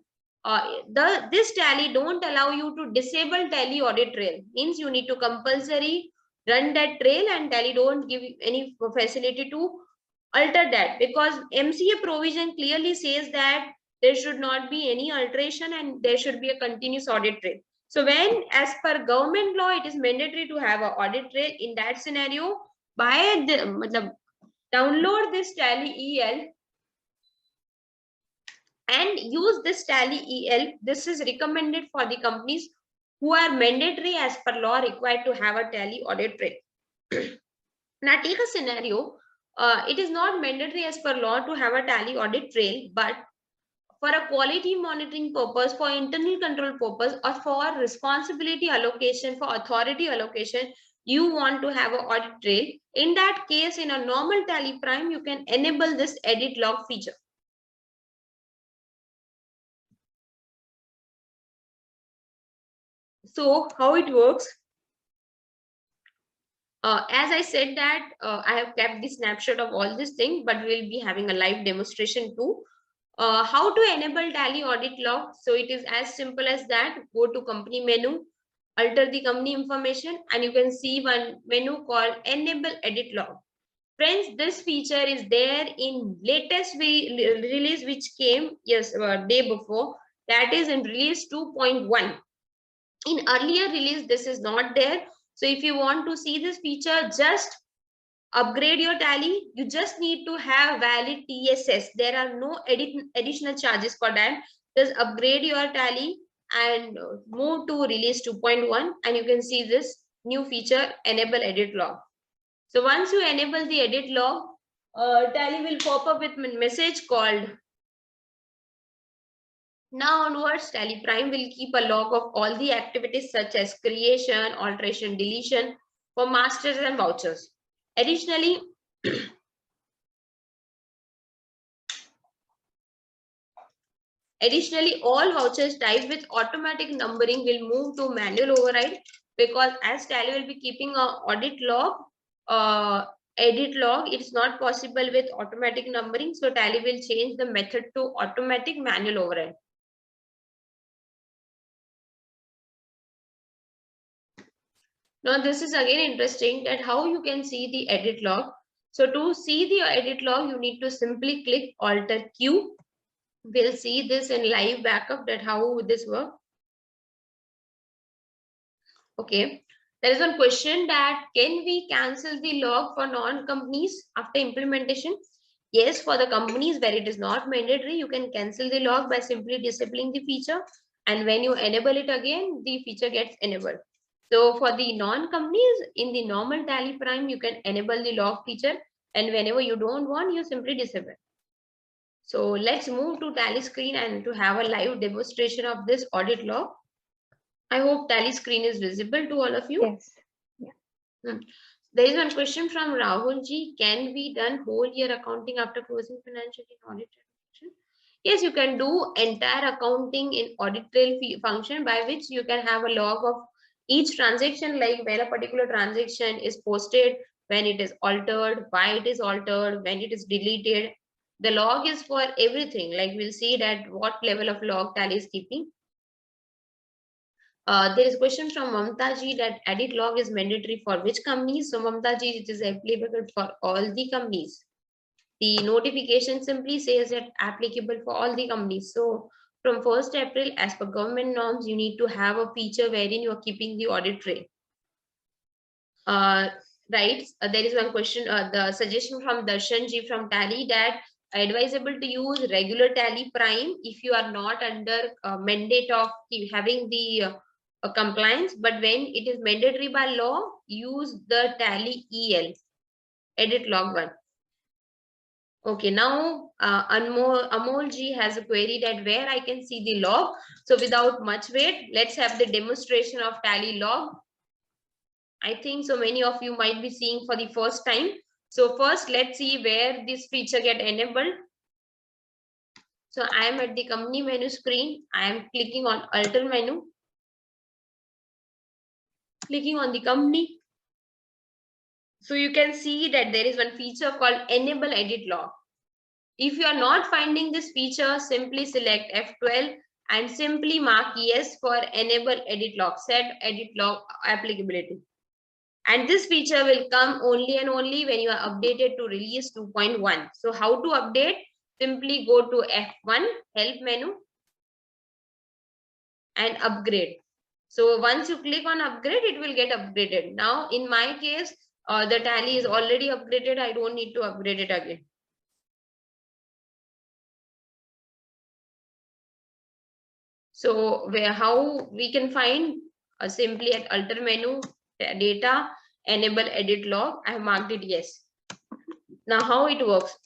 this Tally don't allow you to disable Tally audit trail. Means you need to compulsory run that trail and Tally don't give any facility to alter that, because MCA provision clearly says that there should not be any alteration and there should be a continuous audit trail. So when as per government law, it is mandatory to have an audit trail. In that scenario, by the download this Tally EL and use this Tally EL. This is recommended for the companies who are mandatory as per law required to have a Tally audit trail. Now take a scenario. It is not mandatory as per law to have a Tally audit trail, but for a quality monitoring purpose, for internal control purpose, or for responsibility allocation, for authority allocation, you want to have an audit trail. In that case, in a normal TallyPrime, you can enable this edit log feature. So how it works? As I said that I have kept the snapshot of all this thing, but we'll be having a live demonstration too. How to enable Tally audit log? So it is as simple as that. Go to company menu, alter the company information, and you can see one menu called enable edit log. Friends, this feature is there in latest release which came day before, that is in release 2.1. In earlier release this is not there. So if you want to see this feature, just upgrade your Tally. You just need to have valid TSS. There are no additional charges for that. Just upgrade your Tally and move to release 2.1 and you can see this new feature, enable edit log. So once you enable the edit log, Tally will pop up with a message called, now onwards, TallyPrime will keep a log of all the activities such as creation, alteration, deletion for masters and vouchers. Additionally, all vouchers typed with automatic numbering will move to manual override, because as Tally will be keeping a audit log, edit log, it's not possible with automatic numbering. So Tally will change the method to automatic manual override. Now this is again interesting that how you can see the edit log. So to see the edit log, you need to simply click Alter Q. We'll see this in live backup that how this works. Okay. There is one question that can we cancel the log for non-companies after implementation? Yes, for the companies where it is not mandatory, you can cancel the log by simply disabling the feature. And when you enable it again, the feature gets enabled. So for the non-companies, in the normal TallyPrime, you can enable the log feature. And whenever you don't want, you simply disable. So let's move to Tally screen and to have a live demonstration of this audit log. I hope Tally screen is visible to all of you. Yes. Yeah. There is one question from Rahul ji. Can we done whole year accounting after closing financial in audit transaction? Yes, you can do entire accounting in audit trail function, by which you can have a log of each transaction, like when a particular transaction is posted, when it is altered, why it is altered, when it is deleted. The log is for everything. Like we'll see that what level of log Tally is keeping. There is a question from Mamta ji that edit log is mandatory for which companies? So Mamta ji, it is applicable for all the companies. The notification simply says that applicable for all the companies. So from 1st April, as per government norms, you need to have a feature wherein you are keeping the audit trail. Right. There is one question, the suggestion from Darshan ji from Tally, that advisable to use regular TallyPrime if you are not under mandate of having the compliance, but when it is mandatory by law, use the Tally EL, edit log 1. Okay, now Amol ji has a query that where I can see the log. So without much wait, let's have the demonstration of Tally log. I think so many of you might be seeing for the first time. So first, let's see where this feature get enabled. So I am at the company menu screen. I am clicking on alter menu, clicking on the company. So you can see that there is one feature called enable edit log. If you are not finding this feature, simply select F12 and simply mark yes for enable edit log, set edit log applicability. And this feature will come only and only when you are updated to release 2.1. So how to update? Simply go to F1, help menu, and upgrade. So once you click on upgrade, it will get upgraded. Now, in my case, the Tally is already upgraded. I don't need to upgrade it again. So how we can find? Simply at alter menu, data, enable edit log. I have marked it yes. Now how it works?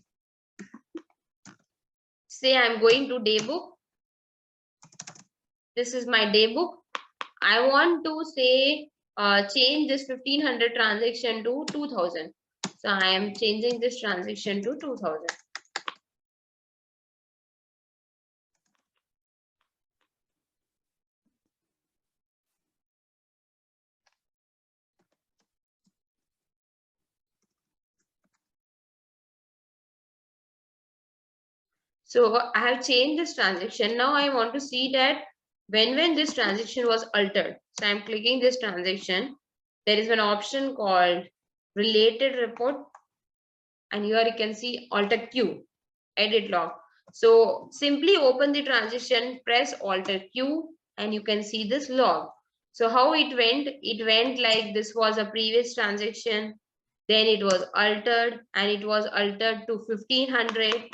Say I'm going to daybook. This is my daybook. I want to say change this 1500 transaction to 2000. So I am changing this transaction to 2000. So I have changed this transaction. Now I want to see that when this transaction was altered. So I'm clicking this transaction. There is an option called related report. And here you can see alter Q, edit log. So simply open the transaction, press alter Q, and you can see this log. So how it went? It went like this was a previous transaction. Then it was altered and it was altered to 1500.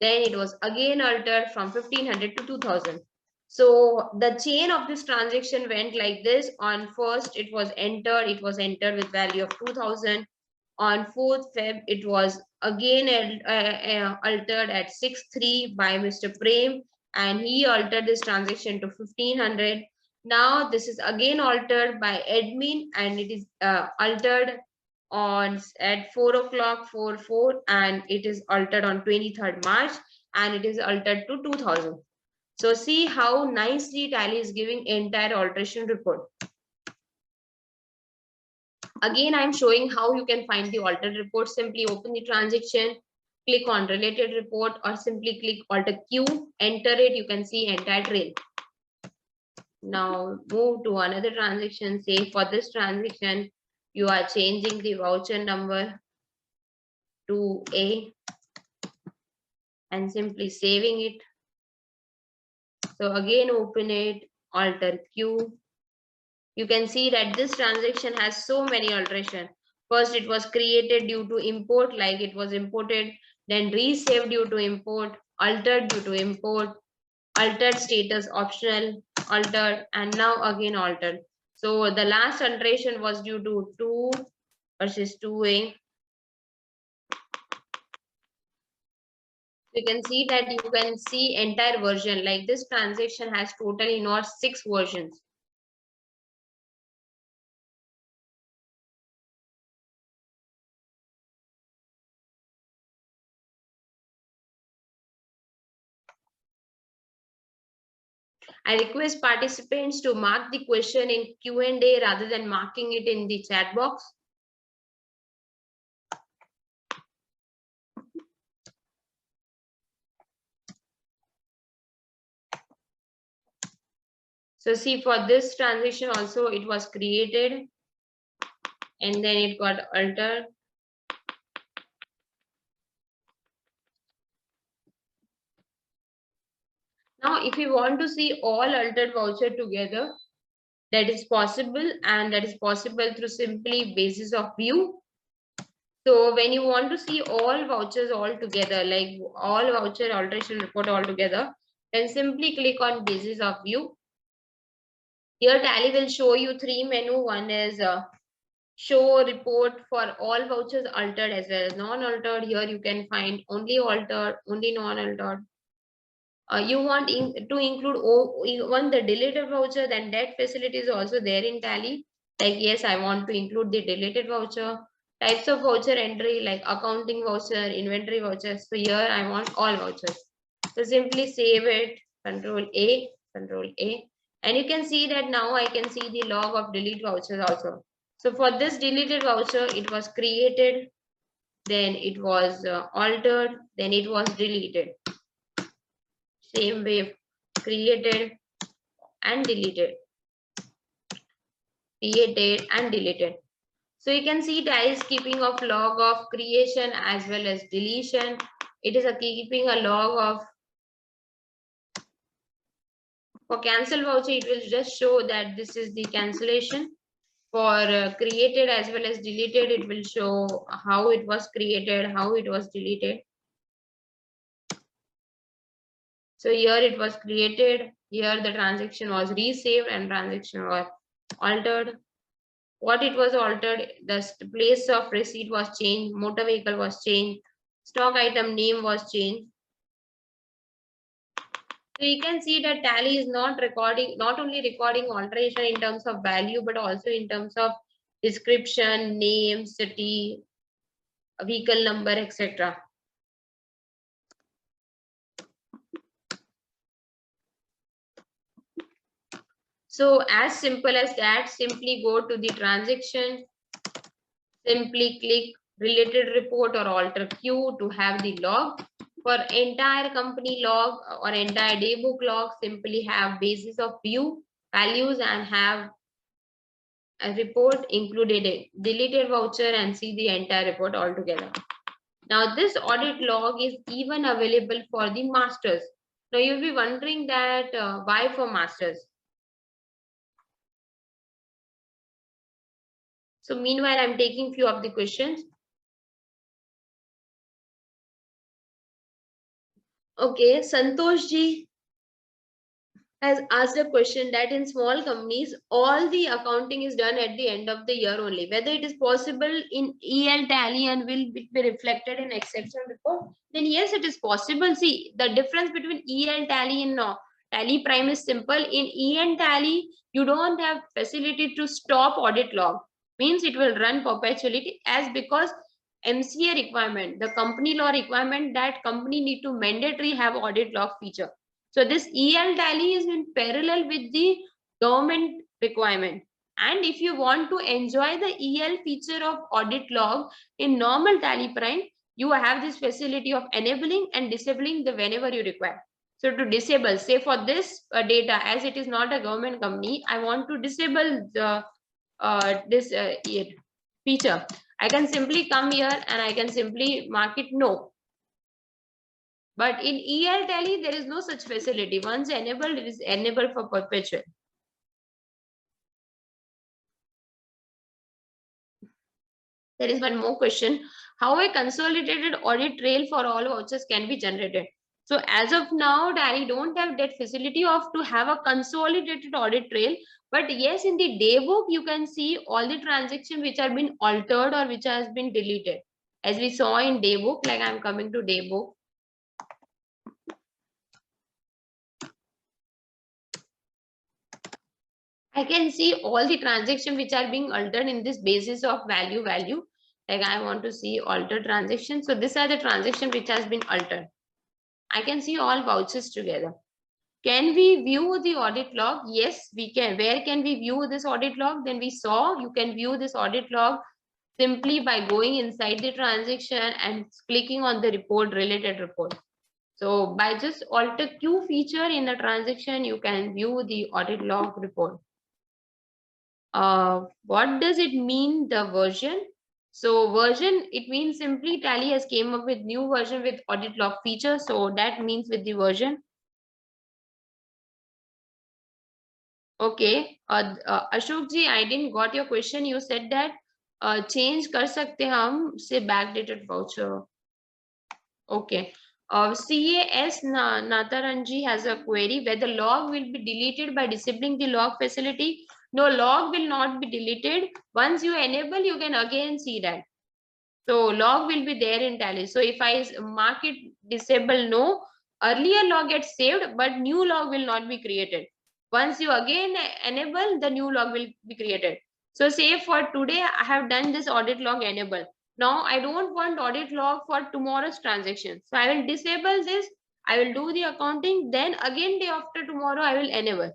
Then it was again altered from 1500 to 2000. So the chain of this transaction went like this. On first, it was entered with value of 2000. On 4th Feb, it was again altered at 6/3 by Mr. Prem, and he altered this transaction to 1500. Now this is again altered by admin, and it is altered on at 4 o'clock 4/4, and it is altered on 23rd March, and it is altered to 2000. So see how nicely Tally is giving entire alteration report. Again, I'm showing how you can find the altered report. Simply open the transaction, click on related report, or simply click alter Q, enter it. You can see entire trail. Now move to another transaction. Say for this transaction, you are changing the voucher number to A and simply saving it. So again, open it, alter Q. You can see that this transaction has so many alterations. First, it was created due to import, like it was imported, then resaved due to import, altered due to import, altered status optional, altered, and now again altered. So the last alteration was due to 2 versus 2A. You can see that you can see entire version, like this transaction has totally not 6 versions. I request participants to mark the question in Q&A rather than marking it in the chat box. So see, for this transaction also it was created and then it got altered. Now, if you want to see all altered voucher together, that is possible, and that is possible through simply basis of view. So when you want to see all vouchers all together, like all voucher alteration report all together, then simply click on basis of view. Here Tally will show you 3 menu. One is show report for all vouchers altered as well as non-altered. Here you can find only altered, only non-altered. You want to include even the deleted voucher, then that facility is also there in Tally. Like, yes, I want to include the deleted voucher. Types of voucher entry like accounting voucher, inventory vouchers. So here I want all vouchers. So simply save it, Control A, Control A. And you can see that now I can see the log of delete vouchers also. So for this deleted voucher, it was created, then it was altered, then it was deleted. Same way, created and deleted, created and deleted. So you can see that is keeping of log of creation as well as deletion. It is keeping a log of, for cancel voucher, it will just show that this is the cancellation. For created as well as deleted, it will show how it was created, how it was deleted. So here it was created, here the transaction was resaved and transaction was altered. What it was altered, the place of receipt was changed, motor vehicle was changed, stock item name was changed. So you can see that Tally is not only recording alteration in terms of value, but also in terms of description, name, city, vehicle number, etc. So as simple as that, simply go to the transaction, simply click related report or alter Q to have the log. For entire company log or entire daybook log, simply have basis of view values and have a report included it, deleted voucher, and see the entire report altogether. Now this audit log is even available for the masters. Now you'll be wondering that why for masters? So meanwhile, I'm taking few of the questions. Okay, Santosh ji has asked a question that in small companies, all the accounting is done at the end of the year only. Whether it is possible in EL tally and will be reflected in exception report, then yes, it is possible. See, the difference between EL tally and TallyPrime is simple. In EL tally, you don't have facility to stop audit log. Means it will run perpetually as because MCA requirement, the company law requirement that company need to mandatory have audit log feature. So this EL tally is in parallel with the government requirement. And if you want to enjoy the EL feature of audit log in normal TallyPrime, you have this facility of enabling and disabling the whenever you require. So to disable, say for this data, as it is not a government company, I want to disable the this feature. I can simply come here and I can simply mark it no. But in EL tally, there is no such facility. Once enabled, it is enabled for perpetual. There is one more question. How a consolidated audit trail for all vouchers can be generated? So as of now, Tally don't have that facility of to have a consolidated audit trail. But yes, in the day book, you can see all the transactions which have been altered or which has been deleted. As we saw in day book, like I'm coming to day book. I can see all the transactions which are being altered in this basis of value. Like I want to see altered transactions. So these are the transactions which has been altered. I can see all vouchers together. Can we view the audit log? Yes, we can. Where can we view this audit log? Then we saw you can view this audit log simply by going inside the transaction and clicking on the report, related report. So by just alter Q feature in the transaction, you can view the audit log report. What does it mean, the version? So version, it means simply Tally has came up with new version with audit log feature. So that means with the version. Okay, Ashok ji, I didn't got your question. You said that change कर सकते हम से backdated voucher. Okay. CAS Nataranji has a query whether log will be deleted by disabling the log facility. No, log will not be deleted. Once you enable, you can again see that. So log will be there in Tally. So if I mark it disable no, earlier log gets saved, but new log will not be created. Once you again enable, the new log will be created. So say for today, I have done this audit log enable. Now I don't want audit log for tomorrow's transaction. So I will disable this. I will do the accounting. Then again day after tomorrow, I will enable.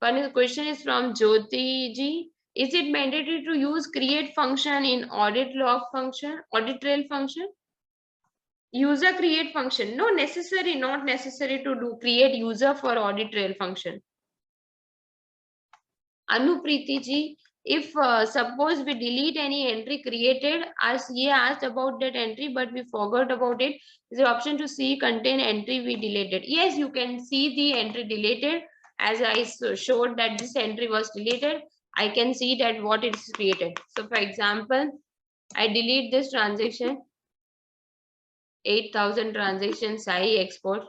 One question is from Jyoti ji. Is it mandatory to use create function in audit log function, audit trail function? User create function. No, necessary, not necessary to do create user for audit trail function. Anupriti ji, if suppose we delete any entry created, as he asked about that entry, but we forgot about it, is the option to see contain entry we deleted. Yes, you can see the entry deleted. As I showed that this entry was deleted, I can see that what it is created. So for example, I delete this transaction, 8,000 transactions, I export.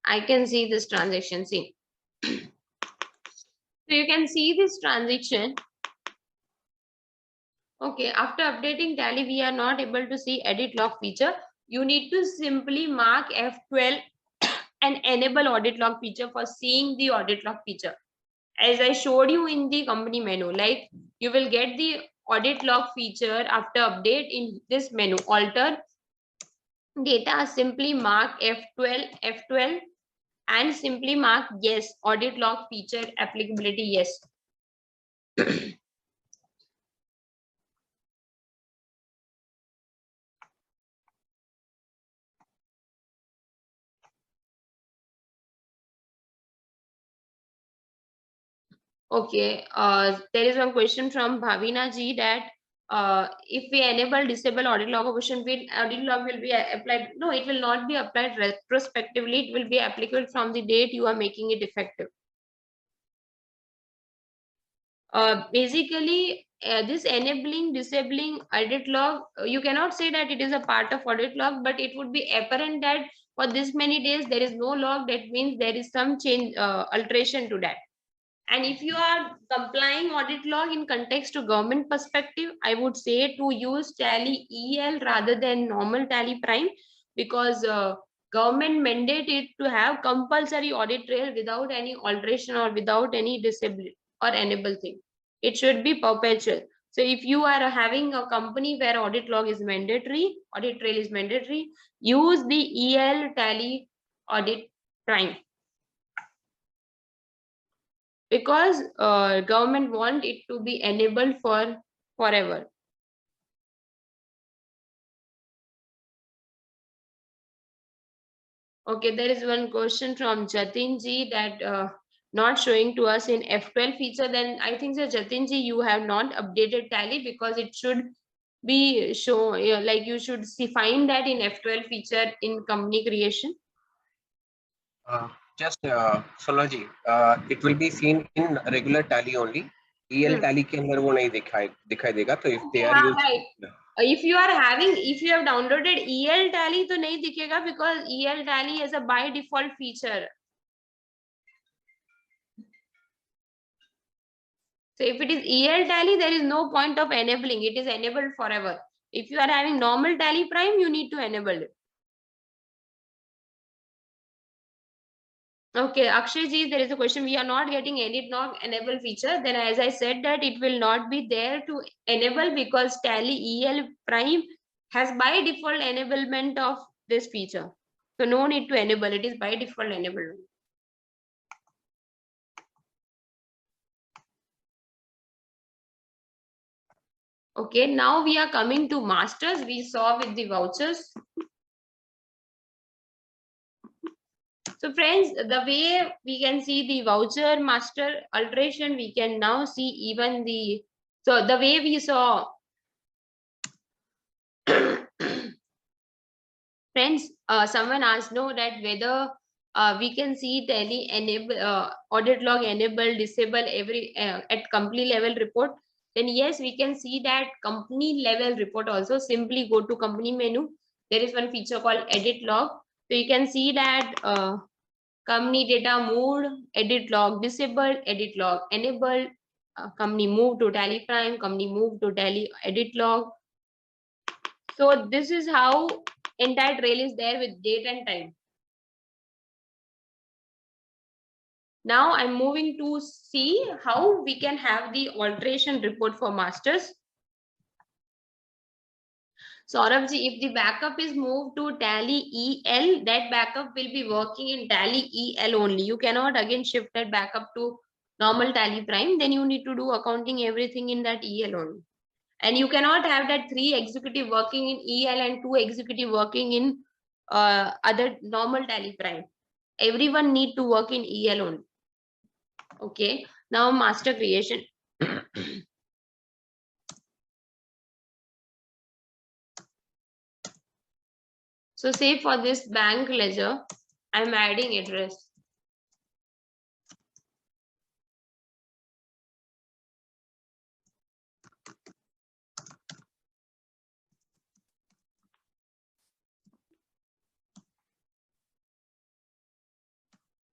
I can see this transaction, see. So you can see this transaction. Okay, after updating Tally, we are not able to see edit log feature. You need to simply mark F12 and enable audit log feature for seeing the audit log feature. As I showed you in the company menu, like you will get the audit log feature after update in this menu, alter data, simply mark F12 and simply mark yes, audit log feature applicability, yes. Okay, there is one question from Bhavina ji that if we enable disable audit log option, audit log will be applied. No, it will not be applied retrospectively. It will be applicable from the date you are making it effective. Basically, this enabling, disabling audit log, you cannot say that it is a part of audit log, but it would be apparent that for this many days there is no log. That means there is some change, alteration to that. And if you are complying audit log in context to government perspective, I would say to use Tally EL rather than normal TallyPrime, because government mandate it to have compulsory audit trail without any alteration or without any disable or enable thing. It should be perpetual. So if you are having a company where audit log is mandatory, audit trail is mandatory, use the EL Tally Audit Prime, because government want it to be enabled for forever. Okay, there is one question from Jatin ji that not showing to us in F12 feature. Then I think that Jatin ji, you have not updated Tally, because it should be shown, like you should see find that in F12 feature in company creation. just Sonal ji, it will be seen in regular tally only. EL tally के अंदर वो नहीं दिखाई देगा. तो if they are हाँ, using, right. If you have downloaded EL tally तो नहीं दिखेगा, because EL tally is a by default feature. So if it is EL tally, there is no point of enabling. It is enabled forever. If you are having normal TallyPrime, you need to enable it. Okay, Akshay ji, there is a question. We are not getting edit log enable feature. Then as I said that it will not be there to enable, because Tally EL Prime has by default enablement of this feature. So no need to enable. It is by default enabled. Okay, now we are coming to masters. We saw with the vouchers. So friends, the way we can see the voucher master alteration, we can now see even the, so the way we saw, friends, someone asked no that whether we can see tally enable, audit log enable, disable every at company level report. Then yes, we can see that company level report also. Simply go to company menu. There is one feature called edit log. So you can see that company data moved, edit log disabled, edit log enabled, company moved to TallyPrime, company moved to Tally edit log. So this is how entire trail is there with date and time. Now I'm moving to see how we can have the alteration report for masters. Saurabh ji, if the backup is moved to Tally EL, that backup will be working in Tally EL only. You cannot again shift that backup to normal TallyPrime. Then you need to do accounting everything in that EL only. And you cannot have that 3 executive working in EL and 2 executive working in other normal TallyPrime. Everyone need to work in EL only. Okay, now master creation. So say for this bank ledger, I'm adding address.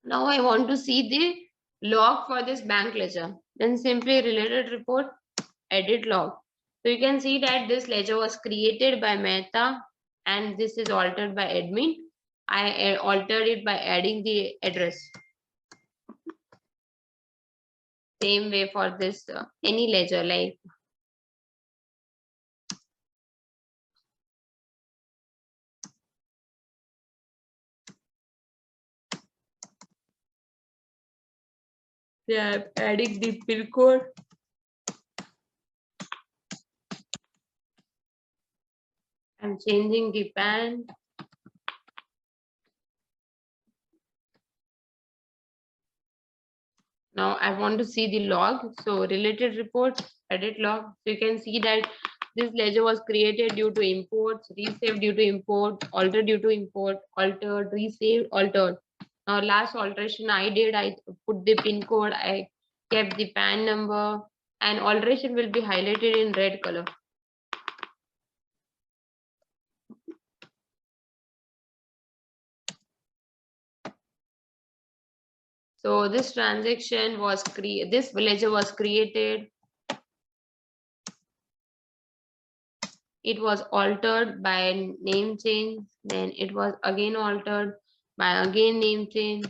Now I want to see the log for this bank ledger. Then simply related report, edit log. So you can see that this ledger was created by Mehta and this is altered by admin. I altered it by adding the address. Same way for this any ledger, like yeah, adding the PIN code. I'm changing the PAN. Now I want to see the log. So related report, edit log. So you can see that this ledger was created due to imports, resaved due to import, altered due to import, altered, resaved, altered. Now last alteration I did, I put the PIN code, I kept the PAN number, and alteration will be highlighted in red color. So this transaction was this ledger was created. It was altered by name change. Then it was again altered by again name change.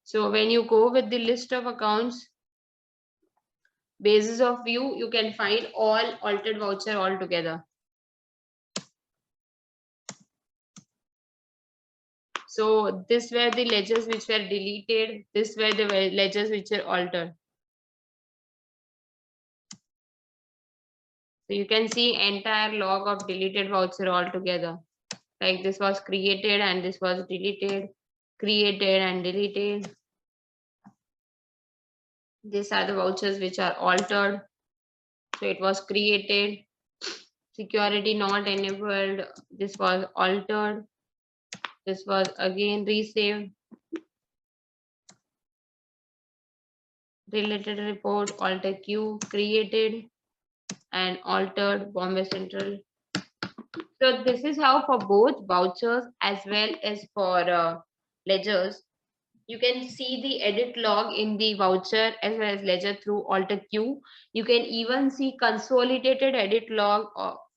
So when you go with the list of accounts, basis of view, you can find all altered voucher all together. So this were the ledgers which were deleted. This were the ledgers which were altered. So you can see entire log of deleted voucher altogether. Like this was created and this was deleted, created and deleted. These are the vouchers which are altered. So it was created, security not enabled. This was altered. This was again resaved. Related report, alter queue, created and altered Bombay Central. So this is how for both vouchers as well as for ledgers. You can see the edit log in the voucher as well as ledger through alter queue. You can even see consolidated edit log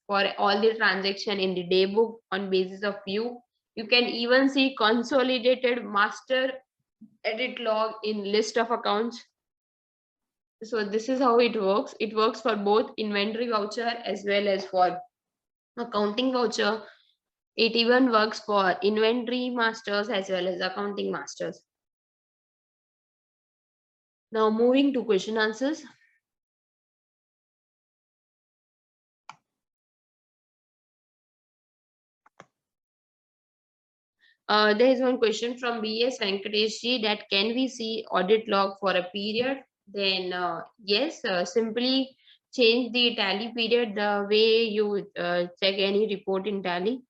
for all the transaction in the day book on basis of view. You can even see consolidated master edit log in list of accounts. So this is how it works. It works for both inventory voucher as well as for accounting voucher. It even works for inventory masters as well as accounting masters. Now moving to question answers. There is one question from BS Venkateshji that can we see audit log for a period? Then yes, simply change the tally period the way you check any report in tally.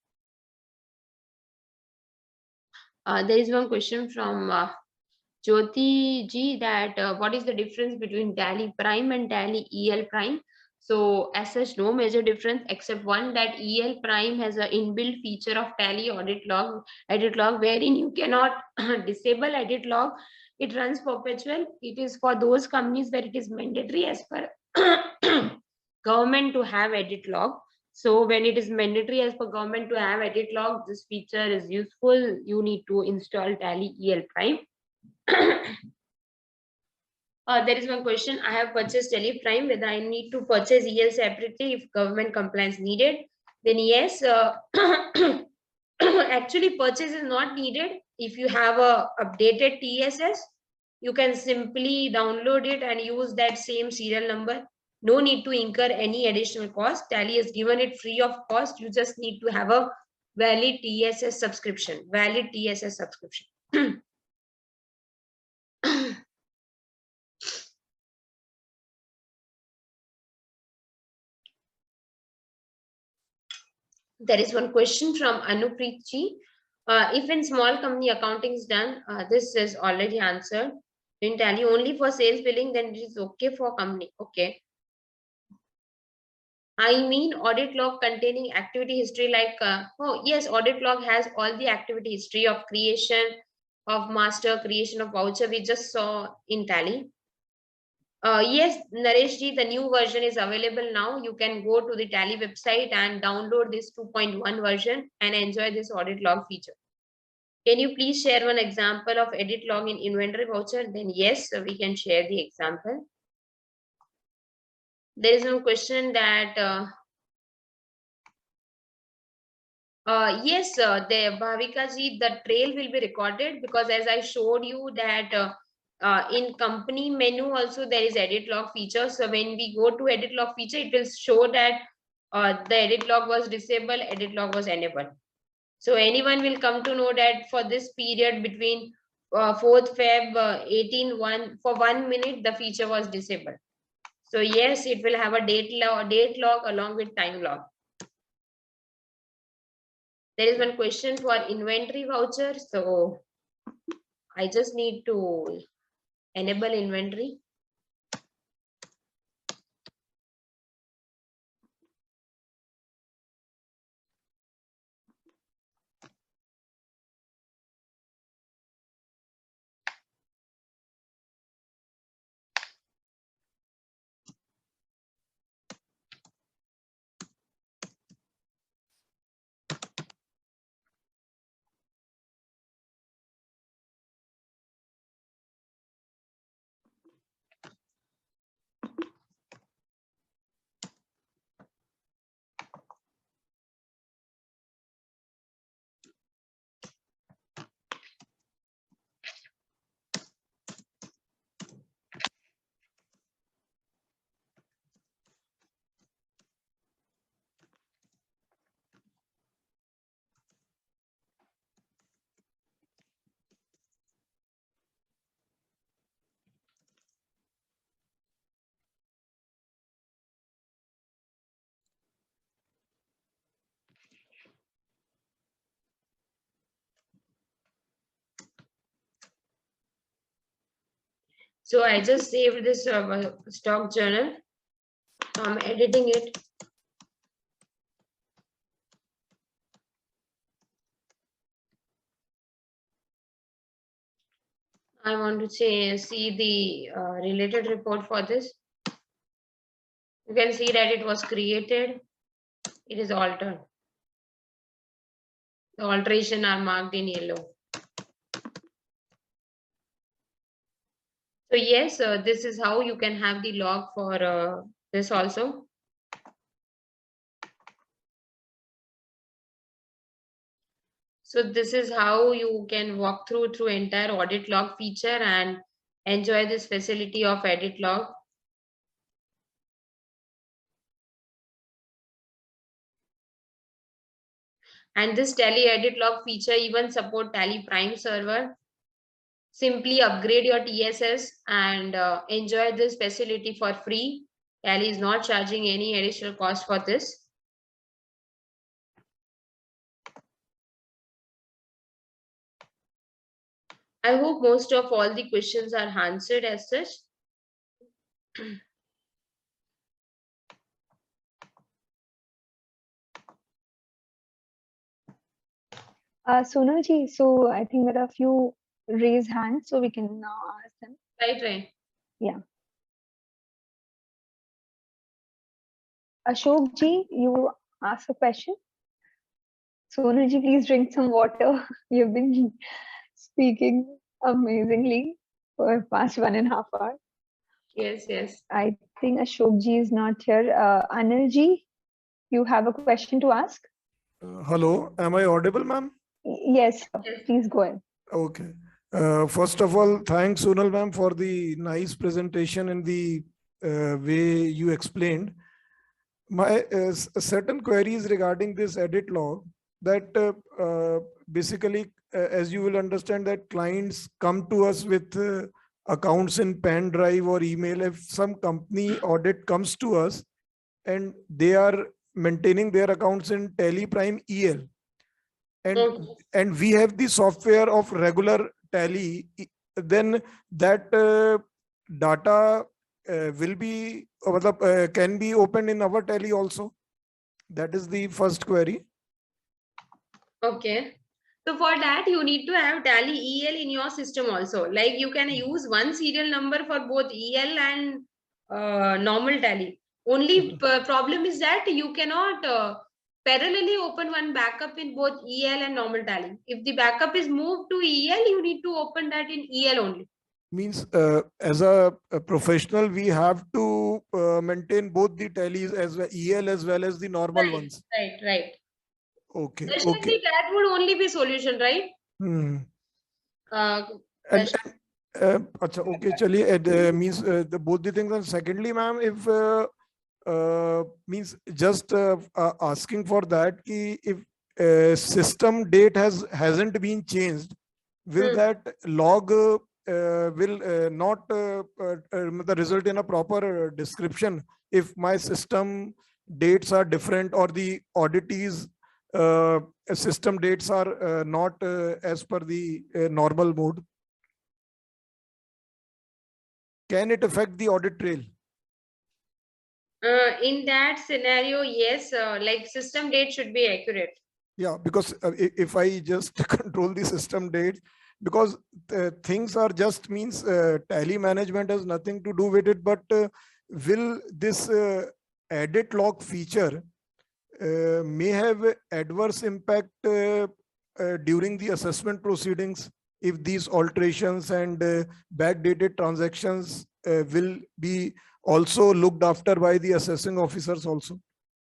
There is one question from Jyoti ji that what is the difference between TallyPrime and TallyPrime? So as such, no major difference except one that ELPrime has an inbuilt feature of Tally edit log, wherein you cannot disable edit log. It runs perpetual. It is for those companies where it is mandatory as per government to have edit log. So when it is mandatory as per government to have edit log, this feature is useful. You need to install Tally ELPrime. There is one question. I have purchased TallyPrime, whether I need to purchase EL separately if government compliance needed. Then yes, actually purchase is not needed. If you have a updated TSS, you can simply download it and use that same serial number. No need to incur any additional cost. Tally has given it free of cost. You just need to have a valid TSS subscription. Valid TSS subscription. There is one question from Anupreet ji. If in small company accounting is done, this is already answered. In Tally only for sales billing, then it is okay for company. Okay. I mean audit log containing activity history like, oh yes, audit log has all the activity history of creation of master, creation of voucher we just saw in Tally. Yes, Naresh ji, the new version is available now. You can go to the Tally website and download this 2.1 version and enjoy this audit log feature. Can you please share one example of edit log in inventory voucher? Then yes, we can share the example. There is no question that yes, the Bhavika ji, the trail will be recorded because as I showed you that in company menu also there is edit log feature. So when we go to edit log feature, it will show that the edit log was disabled, edit log was enabled. So anyone will come to know that for this period between 4th Feb 18 for 1 minute the feature was disabled. So yes, it will have a date log along with time log. There is one question for inventory voucher. So I just need to enable inventory. So I just saved this stock journal. So I'm editing it. I want to see the related report for this. You can see that it was created. It is altered. The alteration are marked in yellow. So yes, this is how you can have the log for this also. So this is how you can walk through entire audit log feature and enjoy this facility of edit log. And this Tally edit log feature even support TallyPrime server. Simply upgrade your TSS and enjoy this facility for free. Tally is not charging any additional cost for this. I hope most of all the questions are answered as such. Sonal ji, so I think there are a few raised hands, so we can now ask them. Right. Yeah. Ashok ji, you ask a question. Sonal ji, please drink some water. You've been speaking amazingly for the past 1.5 hours. Yes. I think Ashok ji is not here. Anil ji, you have a question to ask? Hello, am I audible, ma'am? Yes, please go ahead. Okay. First of all, thanks, Sonal ma'am, for the nice presentation and the way you explained. My certain queries regarding this edit log that basically, as you will understand, that clients come to us with accounts in pen drive or email. If some company audit comes to us and they are maintaining their accounts in TallyPrime EL, and we have the software of regular Tally, then that data will be can be opened in our Tally also. That is the first query. Okay. So for that, you need to have Tally EL in your system also. Like you can use one serial number for both EL and normal Tally. Only problem is that you cannot parallelly open one backup in both EL and normal Tally. If the backup is moved to EL, you need to open that in EL only. Means as a professional, we have to maintain both the tallies as well, EL as well as the normal ones. Right. Okay. Definitely that would only be solution, right? Okay, chaliye, means the both the things. And secondly, ma'am, if means just asking for that, if system date hasn't been changed, will that log will not result in a proper description if my system dates are different or the auditees system dates are not as per the normal mode? Can it affect the audit trail? In that scenario, yes, like system date should be accurate. Yeah, because if I just control the system date, because things are just means Tally management has nothing to do with it, but will this edit log feature may have adverse impact during the assessment proceedings if these alterations and backdated transactions will be also looked after by the assessing officers also?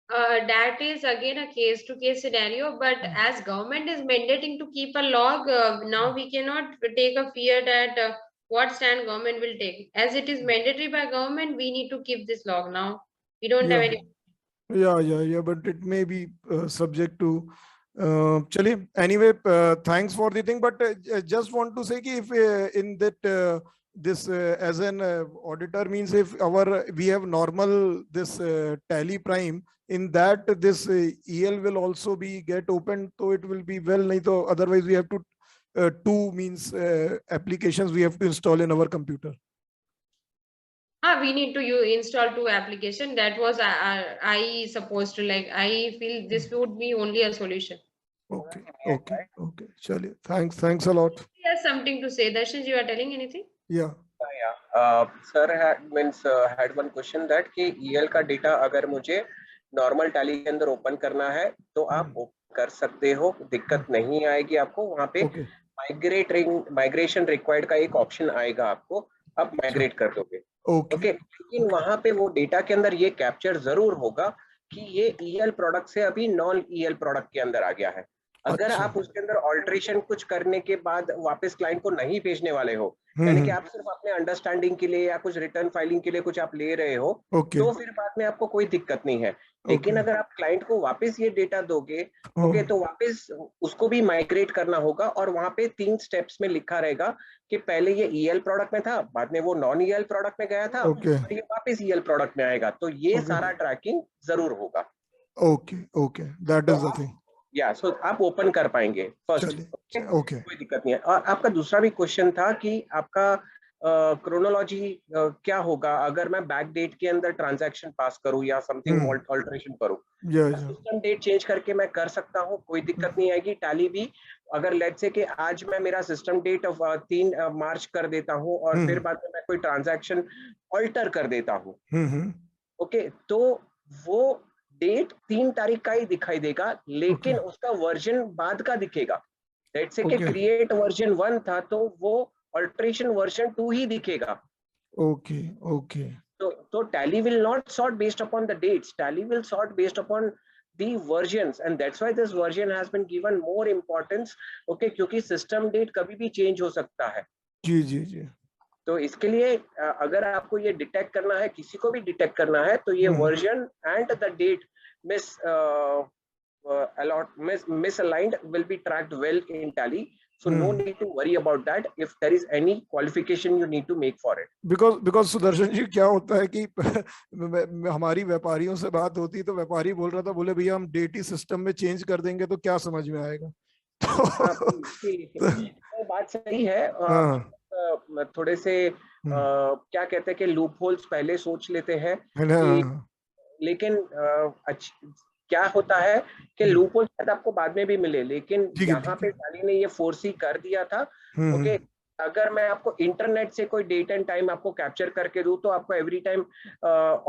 That is again a case-to-case scenario, but as government is mandating to keep a log, now we cannot take a fear that what stand government will take. As it is mandatory by government, we need to keep this log now. We don't have any. Yeah, but it may be subject to chali. Anyway, thanks for the thing, but just want to say ki if in that this as an auditor means if we have normal this TallyPrime, in that this EL will also be get opened, so it will be well. Nahi to otherwise we have to two means applications we have to install in our computer. We need to install two application. That was I supposed to, like, I feel this would be only a solution. Okay, okay, okay. Chaliye, thanks a lot. He has something to say. Darshan, you are telling anything? Yeah. Sir had one question that कि EL का data अगर मुझे normal tally के अंदर open करना है तो आप ओपन कर सकते हो, दिक्कत नहीं आएगी आपको. वहाँ पे Okay. माइग्रेशन रिक्वायर्ड का एक ऑप्शन आएगा, आपको आप माइग्रेट कर दोगे. Okay. ओके, लेकिन वहाँ पे वो डेटा के अंदर ये कैप्चर जरूर होगा कि ये EL प्रोडक्ट से अभी नॉन EL प्रोडक्ट के अंदर आ गया है. अगर अच्छा. आप उसके अंदर ऑल्ट्रेशन कुछ करने के बाद वापस क्लाइंट को नहीं भेजने वाले हो, यानी कि आप सिर्फ अपने अंडरस्टैंडिंग के लिए या कुछ रिटर्न फाइलिंग के लिए कुछ आप ले रहे हो, Okay. तो फिर बाद में आपको कोई दिक्कत नहीं है. लेकिन Okay. अगर आप क्लाइंट को वापस ये डेटा दोगे, ओके, तो वापस उसको भी माइग्रेट करना होगा. और वहां पे 3 स्टेप्स में लिखा रहेगा कि पहले ये EL प्रोडक्ट में था, बाद में वो नॉन EL प्रोडक्ट में गया था, Okay. और ये वापस EL प्रोडक्ट में आएगा. तो ये Okay. सारा ट्रैकिंग जरूर होगा. Okay. Okay. That is the thing. या सो आप ओपन कर पाएंगे फर्स्ट. Okay. कोई दिक्कत नहीं है. और आपका दूसरा भी क्वेश्चन था कि आपका क्रोनोलॉजी क्या होगा अगर मैं बैक डेट के अंदर ट्रांजैक्शन पास करूं या समथिंग ऑल्टरेशन करूं. सिस्टम डेट चेंज करके मैं कर सकता हूं, कोई दिक्कत नहीं आएगी. टैली भी अगर लेट्स से कि आज मैं मेरा सिस्टम डेट 3 मार्च कर देता हूं और फिर बाद में मैं कोई ट्रांजैक्शन ऑल्टर कर देता हूं, ओके, तो वो डेट 3 तारीख का ही दिखाई देगा, लेकिन उसका वर्जन बाद का दिखेगा. लेट्स से कि क्रिएट वर्जन 1 था तो वो अल्टरेशन वर्जन 2 ही दिखेगा. Okay. Okay. तो Tally will not sort based upon the dates, Tally will sort based upon the versions, and that's why this version has been given more importance. Okay, क्योंकि system date कभी भी change हो सकता है. जी जी जी. तो इसके लिए अगर आपको ये डिटेक्ट करना है, किसी को भी डिटेक्ट करना है, तो ये version and the date misaligned will be tracked well in Tally. So no need to worry about that if there is any qualification you need to make for it. Because Sudarshan ji क्या होता है कि हमारी व्यापारियों से बात होती है तो व्यापारी बोल रहा था, बोले भैया हम डेट ही सिस्टम में चेंज कर देंगे तो क्या समझ में आएगा. तो बात सही है. थोड़े से क्या कहते हैं कि लूप होल्स पहले सोच लेते हैं कि, लेकिन क्या होता है कि लूप होल शायद आपको बाद में भी मिले, लेकिन यहाँ पे टैली ने ये फोर्सी कर दिया था. ओके, अगर मैं आपको इंटरनेट से कोई डेट एंड टाइम आपको कैप्चर करके दूं तो आपको एवरी टाइम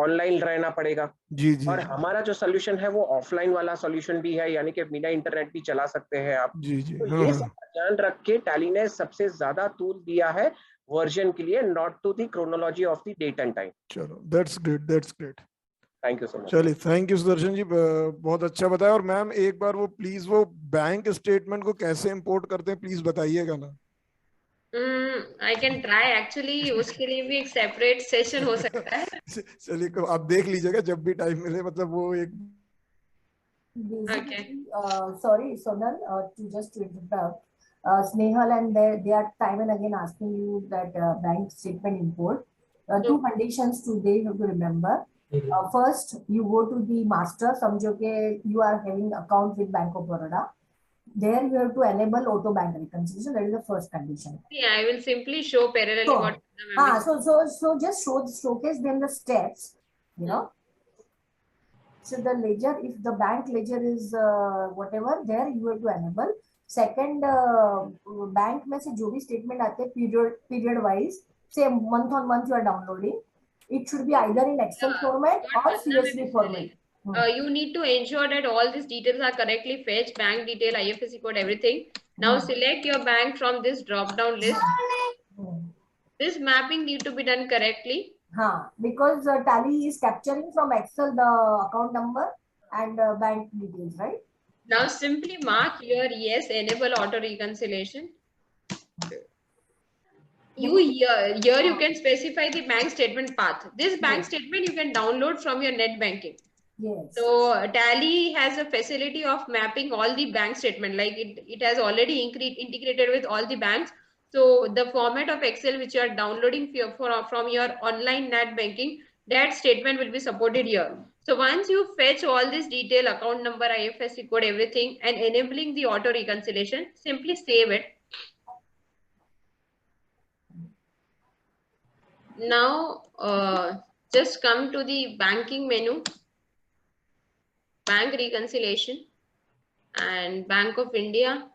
ऑनलाइन रहना पड़ेगा. जी जी. और हमारा जो सोल्यूशन है वो ऑफलाइन वाला सोल्यूशन भी है, यानी कि बिना इंटरनेट भी चला सकते हैं आप. जी जी. तो ये सब ध्यान रख के टैली ने सबसे ज्यादा टूल दिया है वर्जन के लिए, not to the chronology of the date and time. चलो, that's great, that's great. Thank you so much. चलिए, थैंक यू सुदर्शन जी, बहुत अच्छा बताया. और मैम एक बार वो प्लीज वो बैंक स्टेटमेंट को कैसे इंपोर्ट करते हैं प्लीज बताइएगा ना. आई कैन ट्राई एक्चुअली, उसके लिए भी एक सेपरेट सेशन हो सकता है. चलिए, आप देख लीजिएगा जब भी टाइम मिले, मतलब वो एक sorry Sonal, to interrupt, Snehal and they are time and again asking you that bank statement import. Two conditions today you have to remember. First, you go to the master, समझो कि you are having account with Bank of Baroda. There you have to enable auto bank reconciliation. That is the first condition. Yeah, I will simply show parallelly what. So just showcase them the steps, you know. So the ledger, if the bank ledger is whatever, there you have to enable. Second, bank में से जो भी statement आते हैं period wise, say month on month you are downloading, it should be either in Excel format or CSV format. You need to ensure that all these details are correctly fetched, bank detail, IFSC code, everything. Now select your bank from this drop down list. This mapping need to be done correctly. Because Tally is capturing from Excel the account number and bank details, right? Now simply mark your yes, enable auto reconciliation. Here you can specify the bank statement path. This bank statement you can download from your net banking. Yes. So Tally has a facility of mapping all the bank statement, like it has already integrated with all the banks. So the format of Excel which you are downloading from your online net banking, that statement will be supported here. So once you fetch all this detail, account number, IFSC code, everything, and enabling the auto reconciliation, simply save it. Now, just come to the banking menu, bank reconciliation and Bank of India.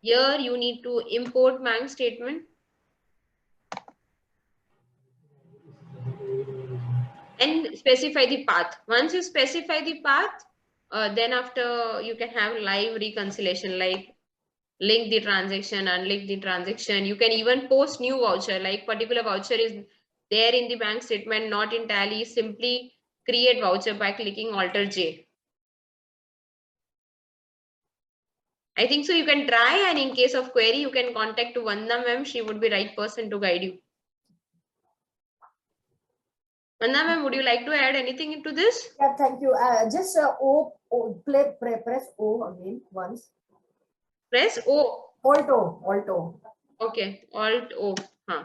Here you need to import bank statement and specify the path. Once you specify the path, then after you can have live reconciliation, like link the transaction, unlink the transaction. You can even post new voucher, like particular voucher is there in the bank statement, not in Tally. Simply create voucher by clicking Alter J. I think so. You can try, and in case of query, you can contact to Vanda ma'am. She would be right person to guide you. Vanda ma'am, would you like to add anything into this? Yeah, thank you. Just press O again once. Press O. Alt O. Okay, Alt O. Huh.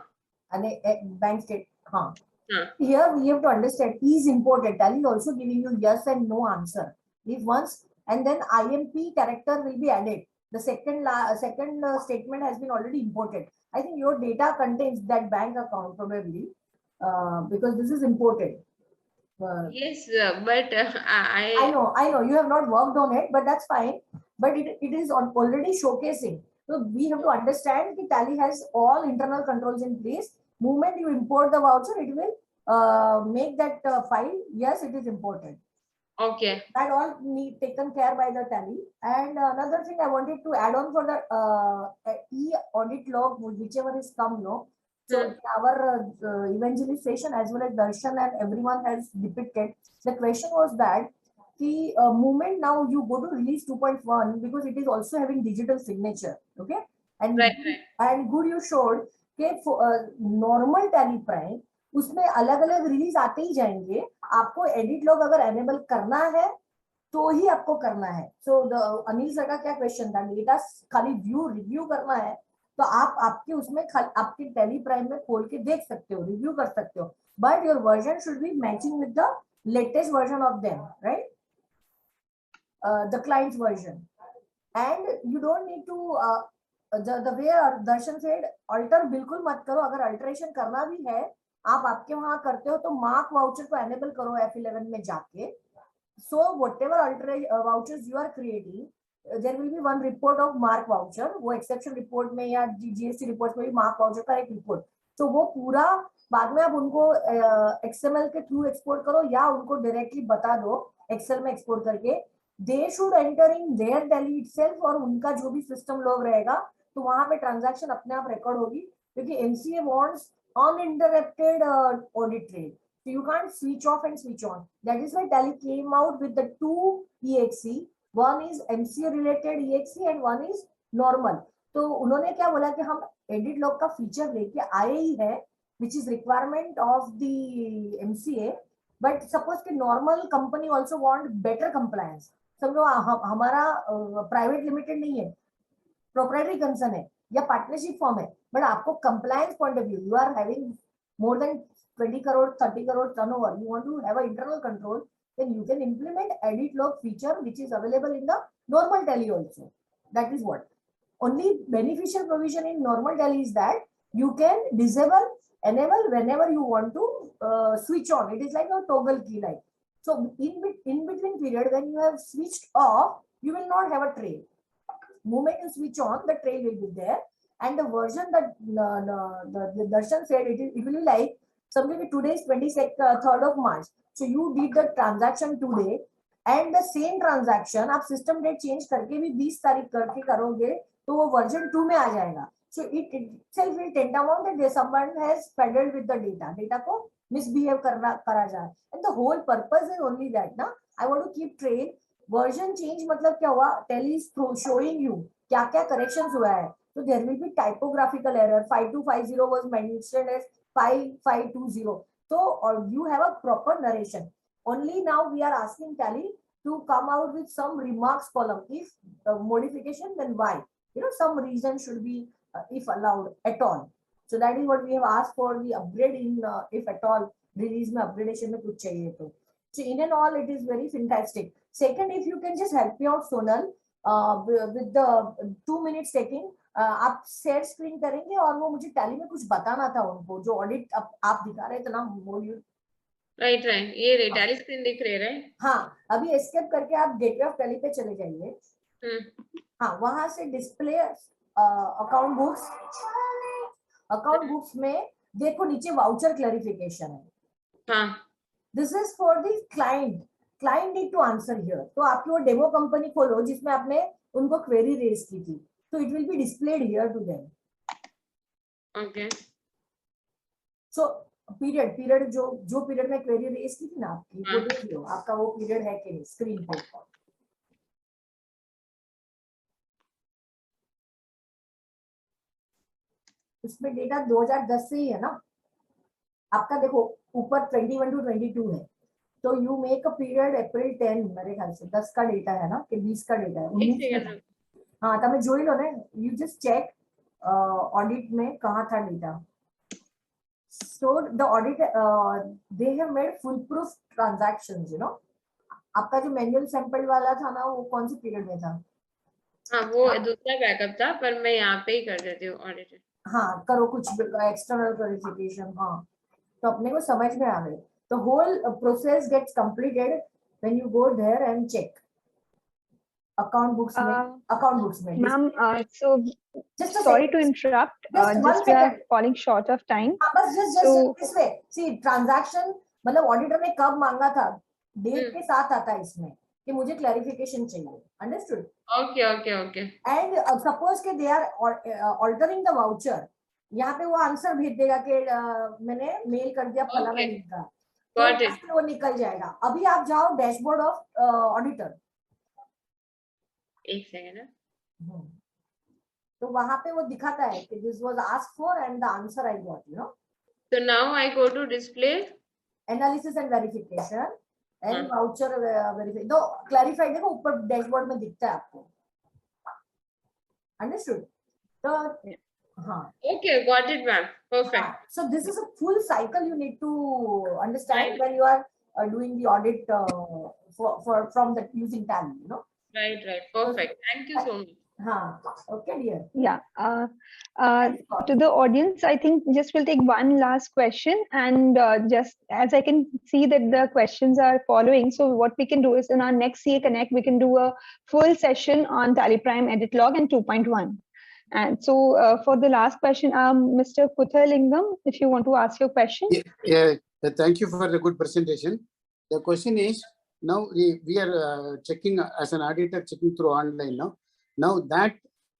And bank state. Huh. Huh. Here we have to understand is imported. Tally is also giving you yes and no answer. If once and then IMP character will be added. The second statement has been already imported. I think your data contains that bank account probably because this is imported. Yes, but I know you have not worked on it, but that's fine. But it is already showcasing. So we have to understand that Tally has all internal controls in place. Moment you import the voucher, it will make that file. Yes, it is imported. Okay. That all need taken care by the Tally. And another thing I wanted to add on for the e-audit log, whichever is come, no. So our evangelist session as well as Darshan and everyone has depicted. The question was that the moment now you go to release 2.1 because it is also having digital signature. Okay. And and good you showed that for normal TallyPrime उसमें अलग अलग release आते ही जाएंगे. आपको edit log अगर enable करना है तो ही आपको करना है. सो अनिल सर का क्या क्वेश्चन था, डेटा खाली रिव्यू करना है तो आप आपके उसमें आपके TallyPrime में खोल के देख सकते हो, रिव्यू कर सकते हो, but your version should be matching with the latest version of them, right, the client's version. And you don't need to the way Darshan said, alter बिल्कुल मत करो. अगर अल्टरेशन करना भी है आप आपके वहां करते हो तो मार्क वाउचर को एनेबल करो F11 में जाके. So whatever vouchers you are creating, there will be one report of mark voucher. वो एक्सेप्शन रिपोर्ट में या GST रिपोर्ट में भी मार्क वाउचर का एक रिपोर्ट. तो वो पूरा बाद में आप उनको XML के थ्रू एक्सपोर्ट करो या उनको डायरेक्टली बता दो एक्सेल में एक्सपोर्ट करके. They should enter in their Tally itself और उनका जो भी सिस्टम लॉग रहेगा तो वहां पे ट्रांजैक्शन अपने आप रिकॉर्ड होगी क्योंकि MCA wants uninterrupted audit trail. So you can't switch off and switch on. That is why Tally came out with the two EXE. One is MCA related EXE and one is normal. तो उन्होंने क्या बोला कि हम edit log का feature लेके आए ही है, which is requirement of the MCA. But suppose कि normal company also want better compliance. समझो हमारा प्राइवेट लिमिटेड नहीं है, प्रोप्राइटरी कंसर्न है या पार्टनरशिप फॉर्म है, बट आपको compliance point of view, you are having more than 20 crore 30 crore turnover, you want to have an internal control, then you can implement edit log feature which is available in the normal Tally also. That is what only beneficial provision in normal Tally is that you can disable enable whenever you want to switch on. It is like a toggle key like. So in between period when you have switched off, you will not have a trail. Moment you switch on, the trail will be there, and the version that the Darshan said it will be like something. Today is 23rd of March. So you did the transaction today, and the same transaction आप system date change करके भी 20 तारीख करके करोगे तो वो version 2 में आ जाएगा. So it itself will tantamount that someone has peddled with the data. Data को misbehave करा जाए. And the whole purpose is only that ना. I want to keep trail. Version change मतलब क्या हुआ? Tally is showing you क्या क्या corrections हुआ है. So there will be typographical error. 5250 was mentioned as 5520. So you have a proper narration. Only now we are asking Tally to come out with some remarks column. If modification, then why? You know, some reason should be if allowed at all. So that is what we have asked for the upgrade in if at all release में upgradation में कुछ चाहिए तो. So in and all, it is very fantastic. Second, if you can just help me out, Sonal, with the 2 minutes taking, आप share screen करेंगे और वो मुझे टैली में कुछ बताना था उनको, जो ऑडिट आप दिखा रहे थे ना वो राइट राइट, ये रे टैली स्क्रीन दिख रही है। हाँ, अभी एस्केप करके आप गेटवे ऑफ टैली पे चले जाइए। हाँ, वहां से display account books, account books में देखो नीचे वाउचर क्लैरिफिकेशन है। हाँ, this is for the client, client need to answer here. तो आपकी वो डेमो कंपनी खोलो जिसमें आपने उनको क्वेरी रेज की थी, तो it will be displayed here to them. Okay, so period जो पीरियड में क्वेरी रेज की थी ना आपकी, वो देख लो आपका वो पीरियड है कि नहीं स्क्रीन पे। उसमें डेटा 2010 से ही है ना आपका, देखो ऊपर 21 to 22 है, तो यू मेक अ पीरियड अप्रैल 10, मेरे ख्याल से 10 का डेटा है ना कि 20 का डेटा है, 19। हाँ, तब જોઈ લો ને, यू जस्ट चेक ऑडिट में कहाँ था data. So the audit they have made full proof transactions, you know. आपका जो मैनुअल सैंपल वाला था ना, वो कौन से पीरियड में था? हाँ, वो दूसरा बैकअप था, पर मैं यहाँ पे ही कर देती हूँ ऑडिट। हाँ, करो कुछ एक्सटर्नल वेरिफिकेशन। हाँ, तो अपने को समझ में आ गए। The whole process gets completed when you go there and check account books में Ma'am, so just sorry to interrupt, just we are falling short of time. बस just this way, see transaction मतलब auditor ने कब मांगा था, date के साथ आता है इसमें कि मुझे क्लैरिफिकेशन चाहिए। Understood? Okay okay okay. And suppose के they are altering the voucher, यहाँ पे वो आंसर भेज देगा कि मैंने मेल कर दिया फलाना लिंक का, तो वो निकल जाएगा। अभी आप जाओ डैशबोर्ड ऑफ ऑडिटर, एक सेकंड, तो वहां पे वो दिखाता है कि this was asked for and the answer I got, you know. So now I go to display, analysis and verification and voucher verify, तो क्लैरिफाई देखो ऊपर डैशबोर्ड में दिखता है आपको। अंडरस्टूड? तो हाँ, okay, got it ma'am, perfect. So this is a full cycle you need to understand when you are doing the audit for from the using Tally, you know. Right, perfect. Thank you so much. Okay dear. Yeah, to the audience, I think just we'll take one last question, and just as I can see that the questions are following, so what we can do is in our next CA Connect we can do a full session on TallyPrime Edit Log and 2.1. And so for the last question, Mr. Kuthalingam, if you want to ask your question. Yeah, thank you for the good presentation. The question is, now we are checking as an auditor, checking through online now. Now that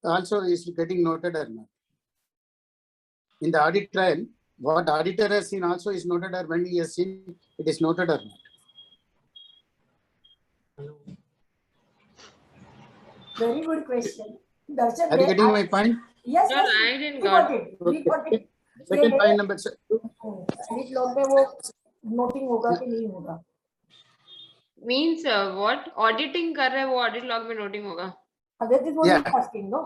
also is getting noted or not? In the audit trial, what auditor has seen also is noted, or when he has seen it is noted or not? Very good question. Darshan, are you getting my point? Yes, no, yes, I didn't got it. We got it. Second point number 2. Edit log में वो noting होगा कि नहीं होगा? Means what? Auditing कर रहे हैं वो audit log में noting होगा? That is what I'm asking, no?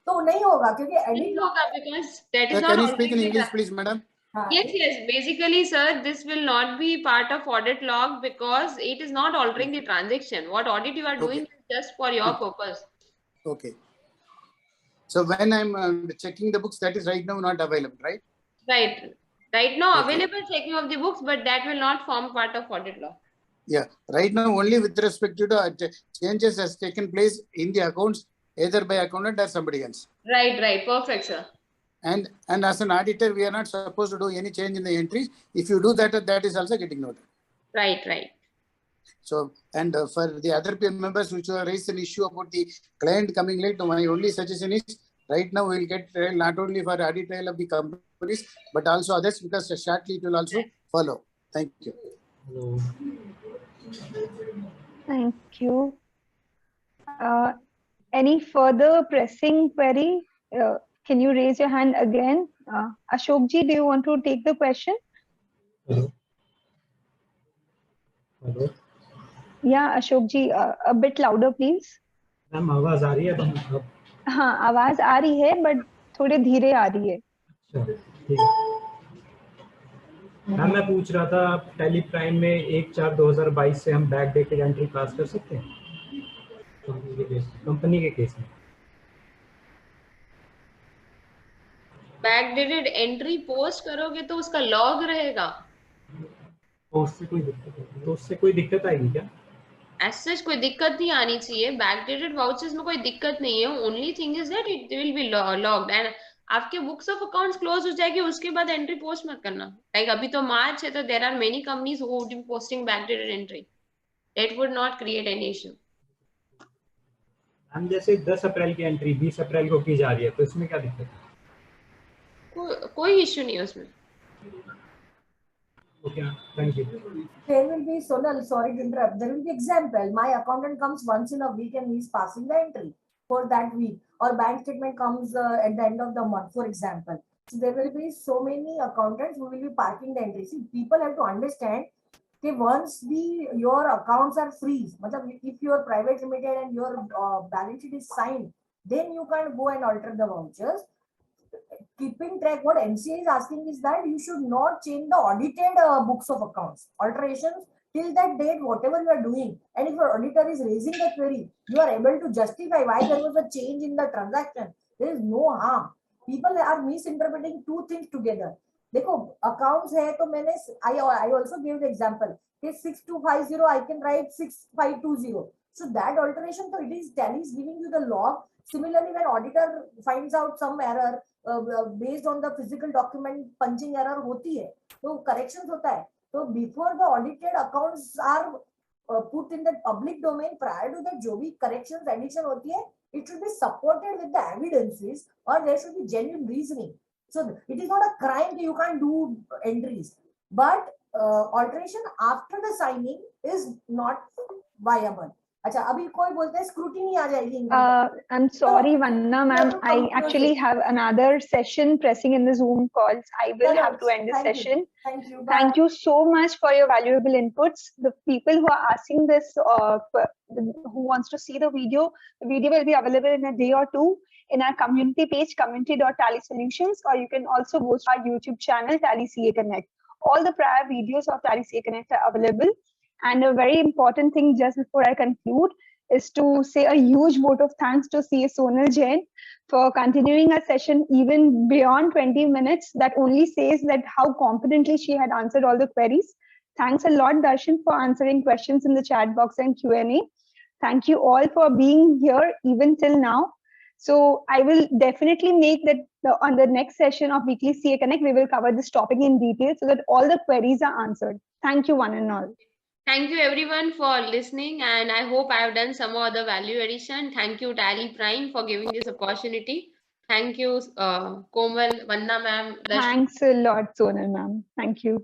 तो नहीं होगा क्योंकि edit log because that is not. Can you speak in English, please, madam? Yes. Basically, sir, this will not be part of audit log because it is not altering the transaction. What audit you are doing is just for your purpose. Okay. So when I'm checking the books, that is right now not available, right? Right. Right now available checking of the books, but that will not form part of audit log. Yeah. Right now only with respect to the changes has taken place in the accounts, either by accountant or somebody else. Right. Perfect, sir. And as an auditor, we are not supposed to do any change in the entries. If you do that, that is also getting noted. Right. So, and for the other members which have raised an issue about the client coming late, my only suggestion is right now we will get not only for audit trail of the companies, but also others, because shortly it will also follow. Thank you. Hello. Thank you. Any further pressing query? Can you raise your hand again? Ashok ji, do you want to take the question? Hello. Yeah, Ashok ji, a bit louder, please. Ma'am आवाज आ रही है? हाँ, आवाज आ रही है, but थोड़े धीरे आ रही है. अच्छा, ठीक है. मैम मैं पूछ रहा था, टैली प्राइम में 1/4/2022 से हम बैक डेटेड एंट्री पास कर सकते हैं कंपनी के केस में? बैकडेटेड एंट्री पोस्ट करोगे तो उसका लॉग रहेगा, तो उससे कोई दिक्कत आएगी क्या? ऐसा कोई दिक्कत नहीं आनी चाहिए। बैकडेटेड वाउचर्स में कोई दिक्कत नहीं है, only thing is that it will B logged and आपके बुक्स ऑफ अकाउंट्स क्लोज हो जाएगी, उसके बाद एंट्री पोस्ट मत करना। लाइक अभी तो मार्च है, तो there are many companies who would be posting backdated entry, it would not create any issue. हम जैसे 10 अप्रैल की एंट्री 20 अप्रैल को की जा रही है, तो इसमें क्या दिक्कत है? कोई इशू नहीं है उसमें। Okay, thank you. There will be, Sonal, sorry to interrupt. There will be example. My accountant comes once in a week and he's passing the entry for that week. Or bank statement comes at the end of the month, for example. So there will be so many accountants who will be parking the entry. See, people have to understand that once your accounts are freeze, if your private limited and your balance sheet is signed, then you can go and alter the vouchers. Keeping track, what MCA is asking is that you should not change the audited books of accounts. Alterations till that date, whatever you are doing, and if your auditor is raising the query, you are able to justify why there was a change in the transaction. There is no harm. People are misinterpreting two things together. देखो accounts है तो मैंने I also gave the example. Okay, 6250 I can write 6520. So that alteration, so it is Tally is giving you the log. Similarly, when auditor finds out some error based on the physical document punching error होती है, तो corrections होता है. So before the audited accounts are put in the public domain, prior to that जो भी corrections addition होती है, it should be supported with the evidences or there should be genuine reasoning. So it is not a crime that you can't do entries, but alteration after the signing is not viable. अच्छा, अभी कोई बोलते हैं scrutiny आ जाएगी. I'm sorry, Vanna ma'am. I actually have another session pressing in the Zoom calls. I will have to end this session. Thank you. Thank you so much for your valuable inputs. The people who are asking this, who wants to see the video will be available in a day or two in our community page, community.tallysolutions, or you can also go to our YouTube channel, Tally CA Connect. All the prior videos of Tally CA Connect are available. And a very important thing just before I conclude is to say a huge vote of thanks to CA Sonal Jain for continuing our session even beyond 20 minutes. That only says that how confidently she had answered all the queries. Thanks a lot, Darshan, for answering questions in the chat box and Q&A. Thank you all for being here even till now. So I will definitely make that on the next session of Weekly CA Connect, we will cover this topic in detail so that all the queries are answered. Thank you, one and all. Thank you everyone for listening, and I hope I have done some other value addition. Thank you TallyPrime for giving this opportunity. Thank you Komal, Vanna ma'am. Thanks a lot, Sonal ma'am. Thank you.